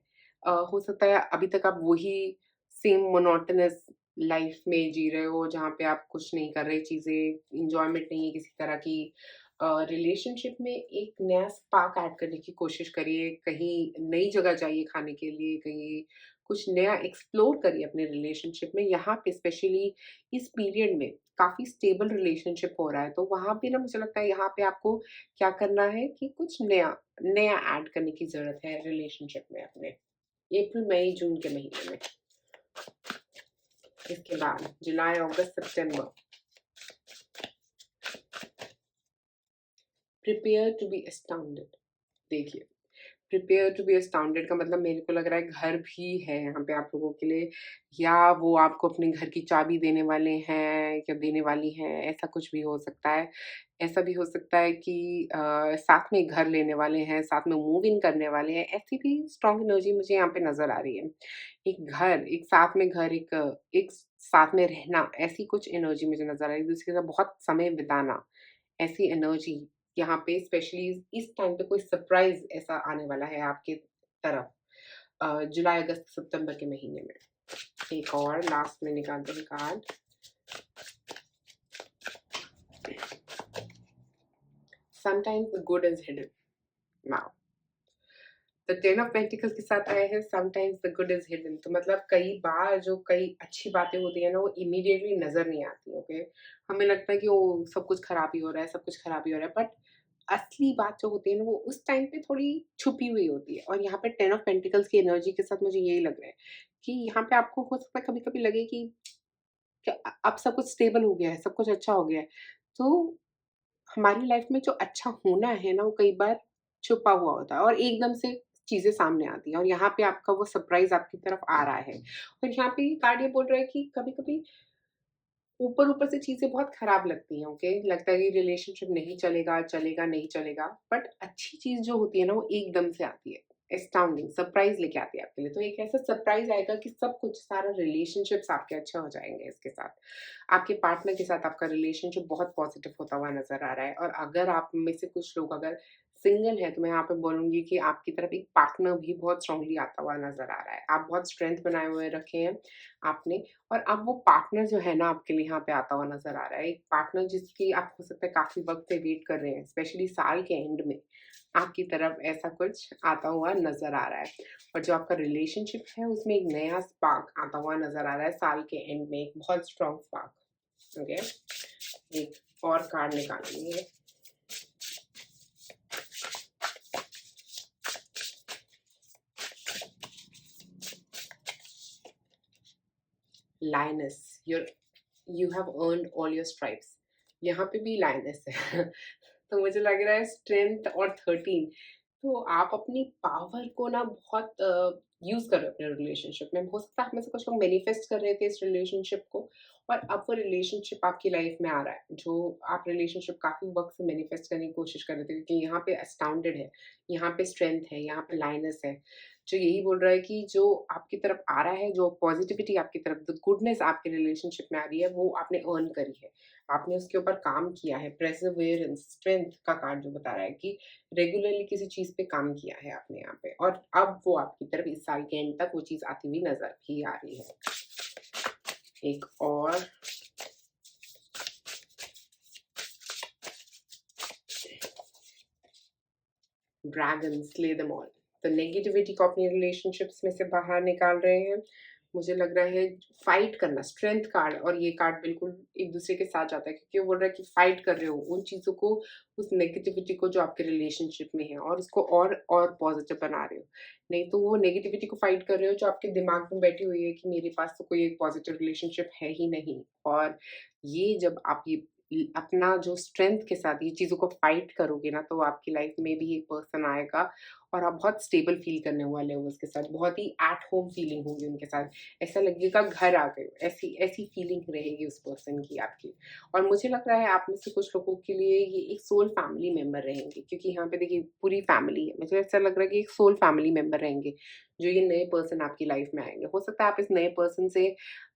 Speaker 1: हो सकता है अभी तक आप वही सेम मोनोटोनस लाइफ में जी रहे हो जहाँ पे आप कुछ नहीं कर रहे, चीज़ें एन्जॉयमेंट नहीं है किसी तरह की। रिलेशनशिप में एक नया स्पार्क ऐड करने की कोशिश करिए, कहीं नई जगह जाइए खाने के लिए, कहीं कुछ नया एक्सप्लोर करिए अपने रिलेशनशिप में। यहाँ पे स्पेशली इस पीरियड में काफ़ी स्टेबल रिलेशनशिप हो रहा है, तो वहाँ पे ना मुझे लगता है यहाँ पे आपको क्या करना है कि कुछ नया नया ऐड करने की ज़रूरत है रिलेशनशिप में अपने, अप्रैल, मई, जून के महीने में। इसके बाद जुलाई, अगस्त, सितंबर, प्रिपेयर टू बी अस्टाउंडेड। देखिए, प्रिपेयर टू बी अस्टाउंडेड का मतलब मेरे को लग रहा है घर भी है यहाँ पे आप लोगों के लिए, या वो आपको अपने घर की चाबी देने वाले हैं या देने वाली हैं, ऐसा कुछ भी हो सकता है। ऐसा भी हो सकता है कि साथ में घर लेने वाले हैं, साथ में मूव इन करने वाले हैं, ऐसी भी स्ट्रॉन्ग एनर्जी मुझे यहाँ पे नज़र आ रही है। एक घर, एक साथ में घर, एक साथ में रहना, ऐसी कुछ एनर्जी मुझे नज़र आ रही है, दूसरे के साथ बहुत समय बिताना, ऐसी एनर्जी यहाँ पे स्पेशली इस टाइम पे कोई सरप्राइज़ ऐसा आने वाला है आपके तरफ जुलाई, अगस्त, सितंबर के महीने में। एक और लास्ट में निकालते हैं card. Sometimes the good is hidden. Now the 10 of pentacles के साथ आए हैं sometimes the good is hidden, तो मतलब कई बार जो कई अच्छी बातें होती हैं ना, वो इमीडिएटली नज़र नहीं आती, ओके? हमें लगता है कि वो सब कुछ खराब ही हो रहा है, सब कुछ खराब ही हो रहा है, बट असली बात जो होती है ना, वो उस टाइम पे थोड़ी छुपी हुई होती है। और यहाँ पे 10 ऑफ पेंटिकल्स की एनर्जी के साथ मुझे यही लग रहा है कि यहाँ पे आपको हो सकता है कभी-कभी लगे कि अब सब कुछ स्टेबल हो गया है, सब कुछ अच्छा हो गया है। तो हमारी लाइफ में जो अच्छा होना है ना, वो कई बार छुपा हुआ होता है और एकदम से चीज़ें सामने आती हैं और यहाँ पे आपका वो सरप्राइज़ आपकी तरफ आ रहा है। और यहाँ पे ये कार्ड ये बोल रहा है कि कभी-कभी ऊपर-ऊपर से चीज़ें बहुत खराब लगती हैं, ओके? लगता है कि रिलेशनशिप नहीं चलेगा, चलेगा, नहीं चलेगा, बट अच्छी चीज़ जो होती है ना, वो एकदम से आती है। एस्टाउंडिंग सरप्राइज़ लेके आती है आपके लिए। तो एक ऐसा सरप्राइज़ आएगा कि सब कुछ सारा रिलेशनशिप्स आपके अच्छे हो जाएँगे इसके साथ। आपके पार्टनर के साथ आपका रिलेशनशिप बहुत पॉज़िटिव होता हुआ नज़र आ रहा है और अगर आप में से कुछ लोग अगर सिंगल हैं, तो मैं यहाँ पे बोलूँगी कि आपकी तरफ एक पार्टनर भी बहुत स्ट्रॉन्गली आता हुआ नज़र आ रहा है। आप बहुत स्ट्रेंथ बनाए हुए रखे हैं आपने और अब वो पार्टनर जो है ना आपके लिए यहाँ पे आता हुआ नज़र आ रहा है। एक पार्टनर जिसकी आप हो सकता है काफ़ी वक़्त से वेट कर रहे हैं, स्पेशली साल के एंड में आपकी तरफ ऐसा कुछ आता हुआ नज़र आ रहा है। और जो आपका रिलेशनशिप है उसमें एक नया स्पार्क आता हुआ नज़र आ रहा है साल के एंड में, एक बहुत स्ट्रॉन्ग स्पार्क। ओके? एक और कार्ड निकालेंगे। Lioness, you have earned all your stripes. यहाँ पे भी लायनेस है। तो मुझे लग रहा है स्ट्रेंथ और 13, तो आप अपनी पावर को ना बहुत यूज़ कर रहे हो अपने रिलेशनशिप में। हो सकता है आप में से कुछ लोग मैनिफेस्ट कर रहे थे इस रिलेशनशिप को और अब वो रिलेशनशिप आपकी लाइफ में आ रहा है, जो आप रिलेशनशिप काफ़ी वक़्त से मैनिफेस्ट करने की कोशिश कर रहे थे क्योंकि यहाँ पे अस्टाउंडेड है, यहाँ पे स्ट्रेंथ है, यहाँ पे लाइनस है, जो यही बोल रहा है कि जो आपकी तरफ आ रहा है, जो पॉज़िटिविटी आपकी तरफ, द गुडनेस आपके रिलेशनशिप में आ रही है, वो आपने अर्न करी है। आपने उसके ऊपर काम किया है, परसेवरेंस, स्ट्रेंथ का कार्ड जो बता रहा है कि रेगुलरली किसी चीज़ पे काम किया है आपने यहाँ पे और अब वो आपकी तरफ इस साल के एंड तक वो चीज़ आती हुई नज़र भी आ रही है। एक और ड्रैगन स्ले देम ऑल, तो नेगेटिविटी को अपनी रिलेशनशिप्स में से बाहर निकाल रहे हैं मुझे लग रहा है फाइट करना, स्ट्रेंथ कार्ड, और ये कार्ड बिल्कुल एक दूसरे के साथ जाता है, क्योंकि वो बोल रहा है कि फाइट कर रहे हो उन चीज़ों को, उस नेगेटिविटी को जो आपके रिलेशनशिप में है, और उसको और पॉजिटिव बना रहे हो। नहीं तो वो नेगेटिविटी को फाइट कर रहे हो जो आपके दिमाग में बैठी हुई है कि मेरे पास तो कोई एक पॉजिटिव रिलेशनशिप है ही नहीं। और ये जब आप ये अपना जो स्ट्रेंथ के साथ ये चीज़ों को फाइट करोगे ना, तो आपकी लाइफ में भी एक पर्सन आएगा और आप बहुत स्टेबल फील करने वाले हो उसके साथ, बहुत ही एट होम फीलिंग होगी उनके साथ, ऐसा लगेगा घर आ गए हो, ऐसी ऐसी फीलिंग रहेगी उस पर्सन की आपकी। और मुझे लग रहा है आप में से कुछ लोगों के लिए ये एक सोल फैमिली मेंबर रहेंगे, क्योंकि यहाँ पे देखिए पूरी फैमिली है, मुझे ऐसा लग रहा है कि एक सोल फैमिली मेंबर रहेंगे जो ये नए पर्सन आपकी लाइफ में आएंगे। हो सकता है आप इस नए पर्सन से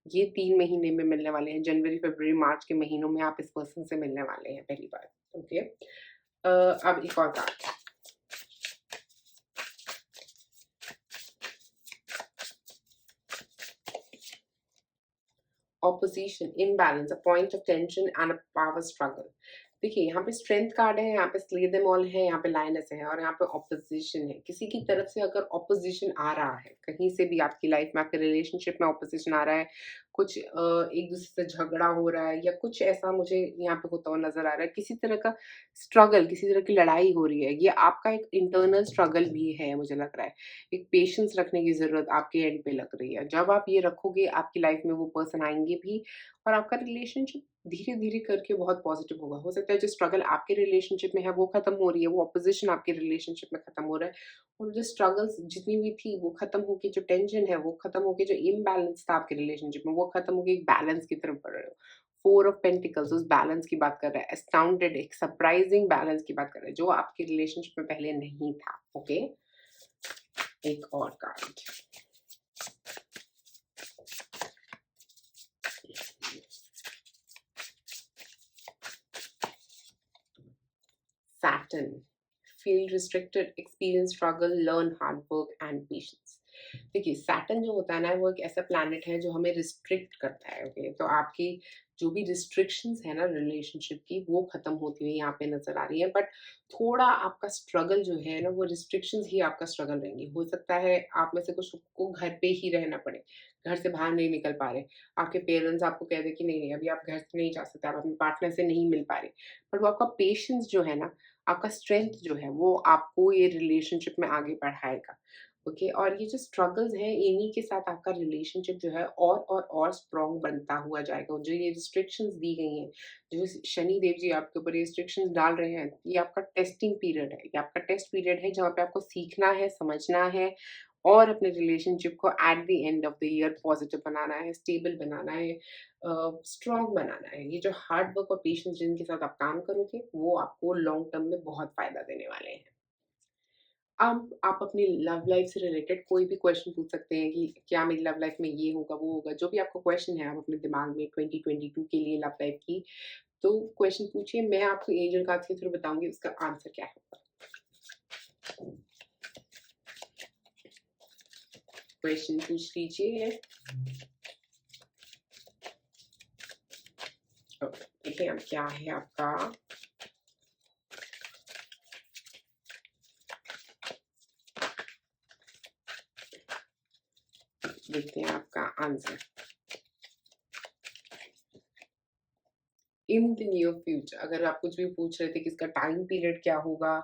Speaker 1: ये 3 महीने में मिलने वाले हैं, जनवरी फरवरी मार्च के महीनों में आप इस पर्सन से मिलने वाले हैं पहली बार। ओके, अब एक और card, opposition, imbalance, a point of tension and a power struggle. देखिए यहाँ पे स्ट्रेंथ कार्ड है, यहाँ पे स्ले देम ऑल है, यहाँ पे लायनेस है, और यहाँ पे ऑपोजिशन है। किसी की तरफ से अगर ऑपोजिशन आ रहा है, कहीं से भी आपकी लाइफ में, आपके रिलेशनशिप में ऑपोजिशन आ रहा है, कुछ एक दूसरे से झगड़ा हो रहा है, या कुछ ऐसा मुझे यहाँ पे होता हुआ नजर आ रहा है, किसी तरह का स्ट्रगल, किसी तरह की लड़ाई हो रही है, ये आपका एक इंटरनल स्ट्रगल भी है मुझे लग रहा है। एक पेशेंस रखने की जरूरत आपके एंड पे लग रही है। जब आप ये रखोगे आपकी लाइफ में वो पर्सन आएंगे भी, और आपका रिलेशनशिप धीरे-धीरे करके बहुत पॉजिटिव होगा। हो सकता है जो स्ट्रगल आपके रिलेशनशिप में है वो खत्म हो रही है, वो ऑपोज़िशन आपके रिलेशनशिप में खत्म हो रहा है, और जो स्ट्रगल्स जितनी भी थी वो खत्म होके, जो टेंशन है वो खत्म होके, जो इम्बैलेंस था आपके रिलेशनशिप में वो खत्म होके एक बैलेंस की तरफ बढ़ रहे हो। फोर ऑफ पेंटिकल्स उस बैलेंस की बात कर रहा है, एस्टाउंडेड एक सरप्राइजिंग बैलेंस की बात कर रहा है जो आपके रिलेशनशिप में पहले नहीं था। ओके, एक और card, Saturn, feel restricted, experience struggle, learn hard work and patience। देखिए सैटर्न जो होता है ना, वो एक ऐसा प्लैनेट है जो हमें रिस्ट्रिक्ट करता है। ओके, तो आपकी जो भी रिस्ट्रिक्शंस है ना रिलेशनशिप की, वो खत्म होती हुई यहाँ पे नजर आ रही है। बट थोड़ा आपका स्ट्रगल जो है ना, वो रिस्ट्रिक्शंस ही आपका स्ट्रगल रहेंगी। हो सकता है आप में से कुछ को घर पे ही रहना पड़े, घर से बाहर नहीं निकल पा रहे, आपके पेरेंट्स आपको कह दे कि नहीं नहीं अभी आप घर से नहीं जा सकते, आप अपने पार्टनर से नहीं मिल पा रहे, बट वो आपका पेशेंस जो है ना, आपका स्ट्रेंथ जो है, वो आपको ये रिलेशनशिप में आगे बढ़ाएगा। ओके, और ये जो स्ट्रगल्स हैं इन्हीं के साथ आपका रिलेशनशिप जो है और स्ट्रॉन्ग बनता हुआ जाएगा। जो ये रिस्ट्रिक्शंस दी गई हैं, जो शनि देव जी आपके ऊपर रिस्ट्रिक्शंस डाल रहे हैं, ये आपका टेस्टिंग पीरियड है, ये आपका टेस्ट पीरियड है जहाँ पे आपको सीखना है, समझना है, और अपने रिलेशनशिप को at the end of the year positive बनाना है, स्टेबल बनाना है, स्ट्रॉन्ग बनाना है। ये जो हार्ड वर्क और पेशेंस जिनके साथ आप काम करोगे, वो आपको लॉन्ग टर्म में बहुत फायदा देने वाले हैं। अब आप अपनी लव लाइफ से रिलेटेड कोई भी क्वेश्चन पूछ सकते हैं कि क्या मेरी लव लाइफ में ये होगा, वो होगा, जो भी आपका क्वेश्चन है आप अपने दिमाग में 2022 के लिए लव लाइफ की, तो क्वेश्चन पूछिए, मैं आपको एंजल कार्ड्स के थ्रू बताऊंगी उसका आंसर क्या होगा। क्वेश्चन पूछ लीजिए। देखिए अब क्या है आपका, देखते हैं आपका answer. In the near future, अगर आप कुछ भी पूछ रहे थे कि इसका टाइम पीरियड क्या होगा,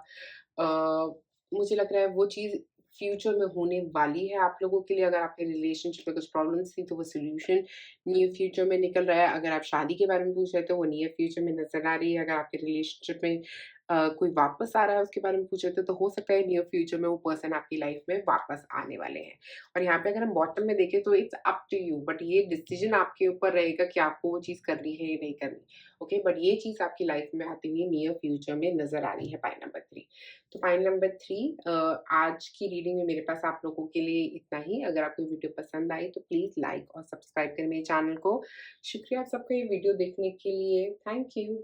Speaker 1: मुझे लग रहा है वो चीज़ फ्यूचर में होने वाली है आप लोगों के लिए। अगर आपके रिलेशनशिप में कुछ प्रॉब्लम्स थी तो वो सोल्यूशन नियर फ्यूचर में निकल रहा है। अगर आप शादी के बारे में पूछ रहे थे वो नियर फ्यूचर में नजर आ रही है। अगर आपके रिलेशनशिप में कोई वापस आ रहा है उसके बारे में पूछ रहे थे, तो हो सकता है नियर फ्यूचर में वो पर्सन आपकी लाइफ में वापस आने वाले हैं। और यहाँ पे अगर हम बॉटम में देखें तो it's up to you, but ये डिसीजन आपके ऊपर रहेगा कि आपको वो चीज़ करनी है या नहीं करनी। ओके, बट ये चीज़ आपकी लाइफ में आती हुई नियर फ्यूचर में नजर आ रही है। पाइल नंबर 3, तो पाइल नंबर 3, आज की रीडिंग में मेरे पास आप लोगों के लिए इतना ही। अगर आपको वीडियो पसंद आई तो प्लीज़ लाइक और सब्सक्राइब करें मेरे चैनल को। शुक्रिया आप सबका ये वीडियो देखने के लिए। Thank you.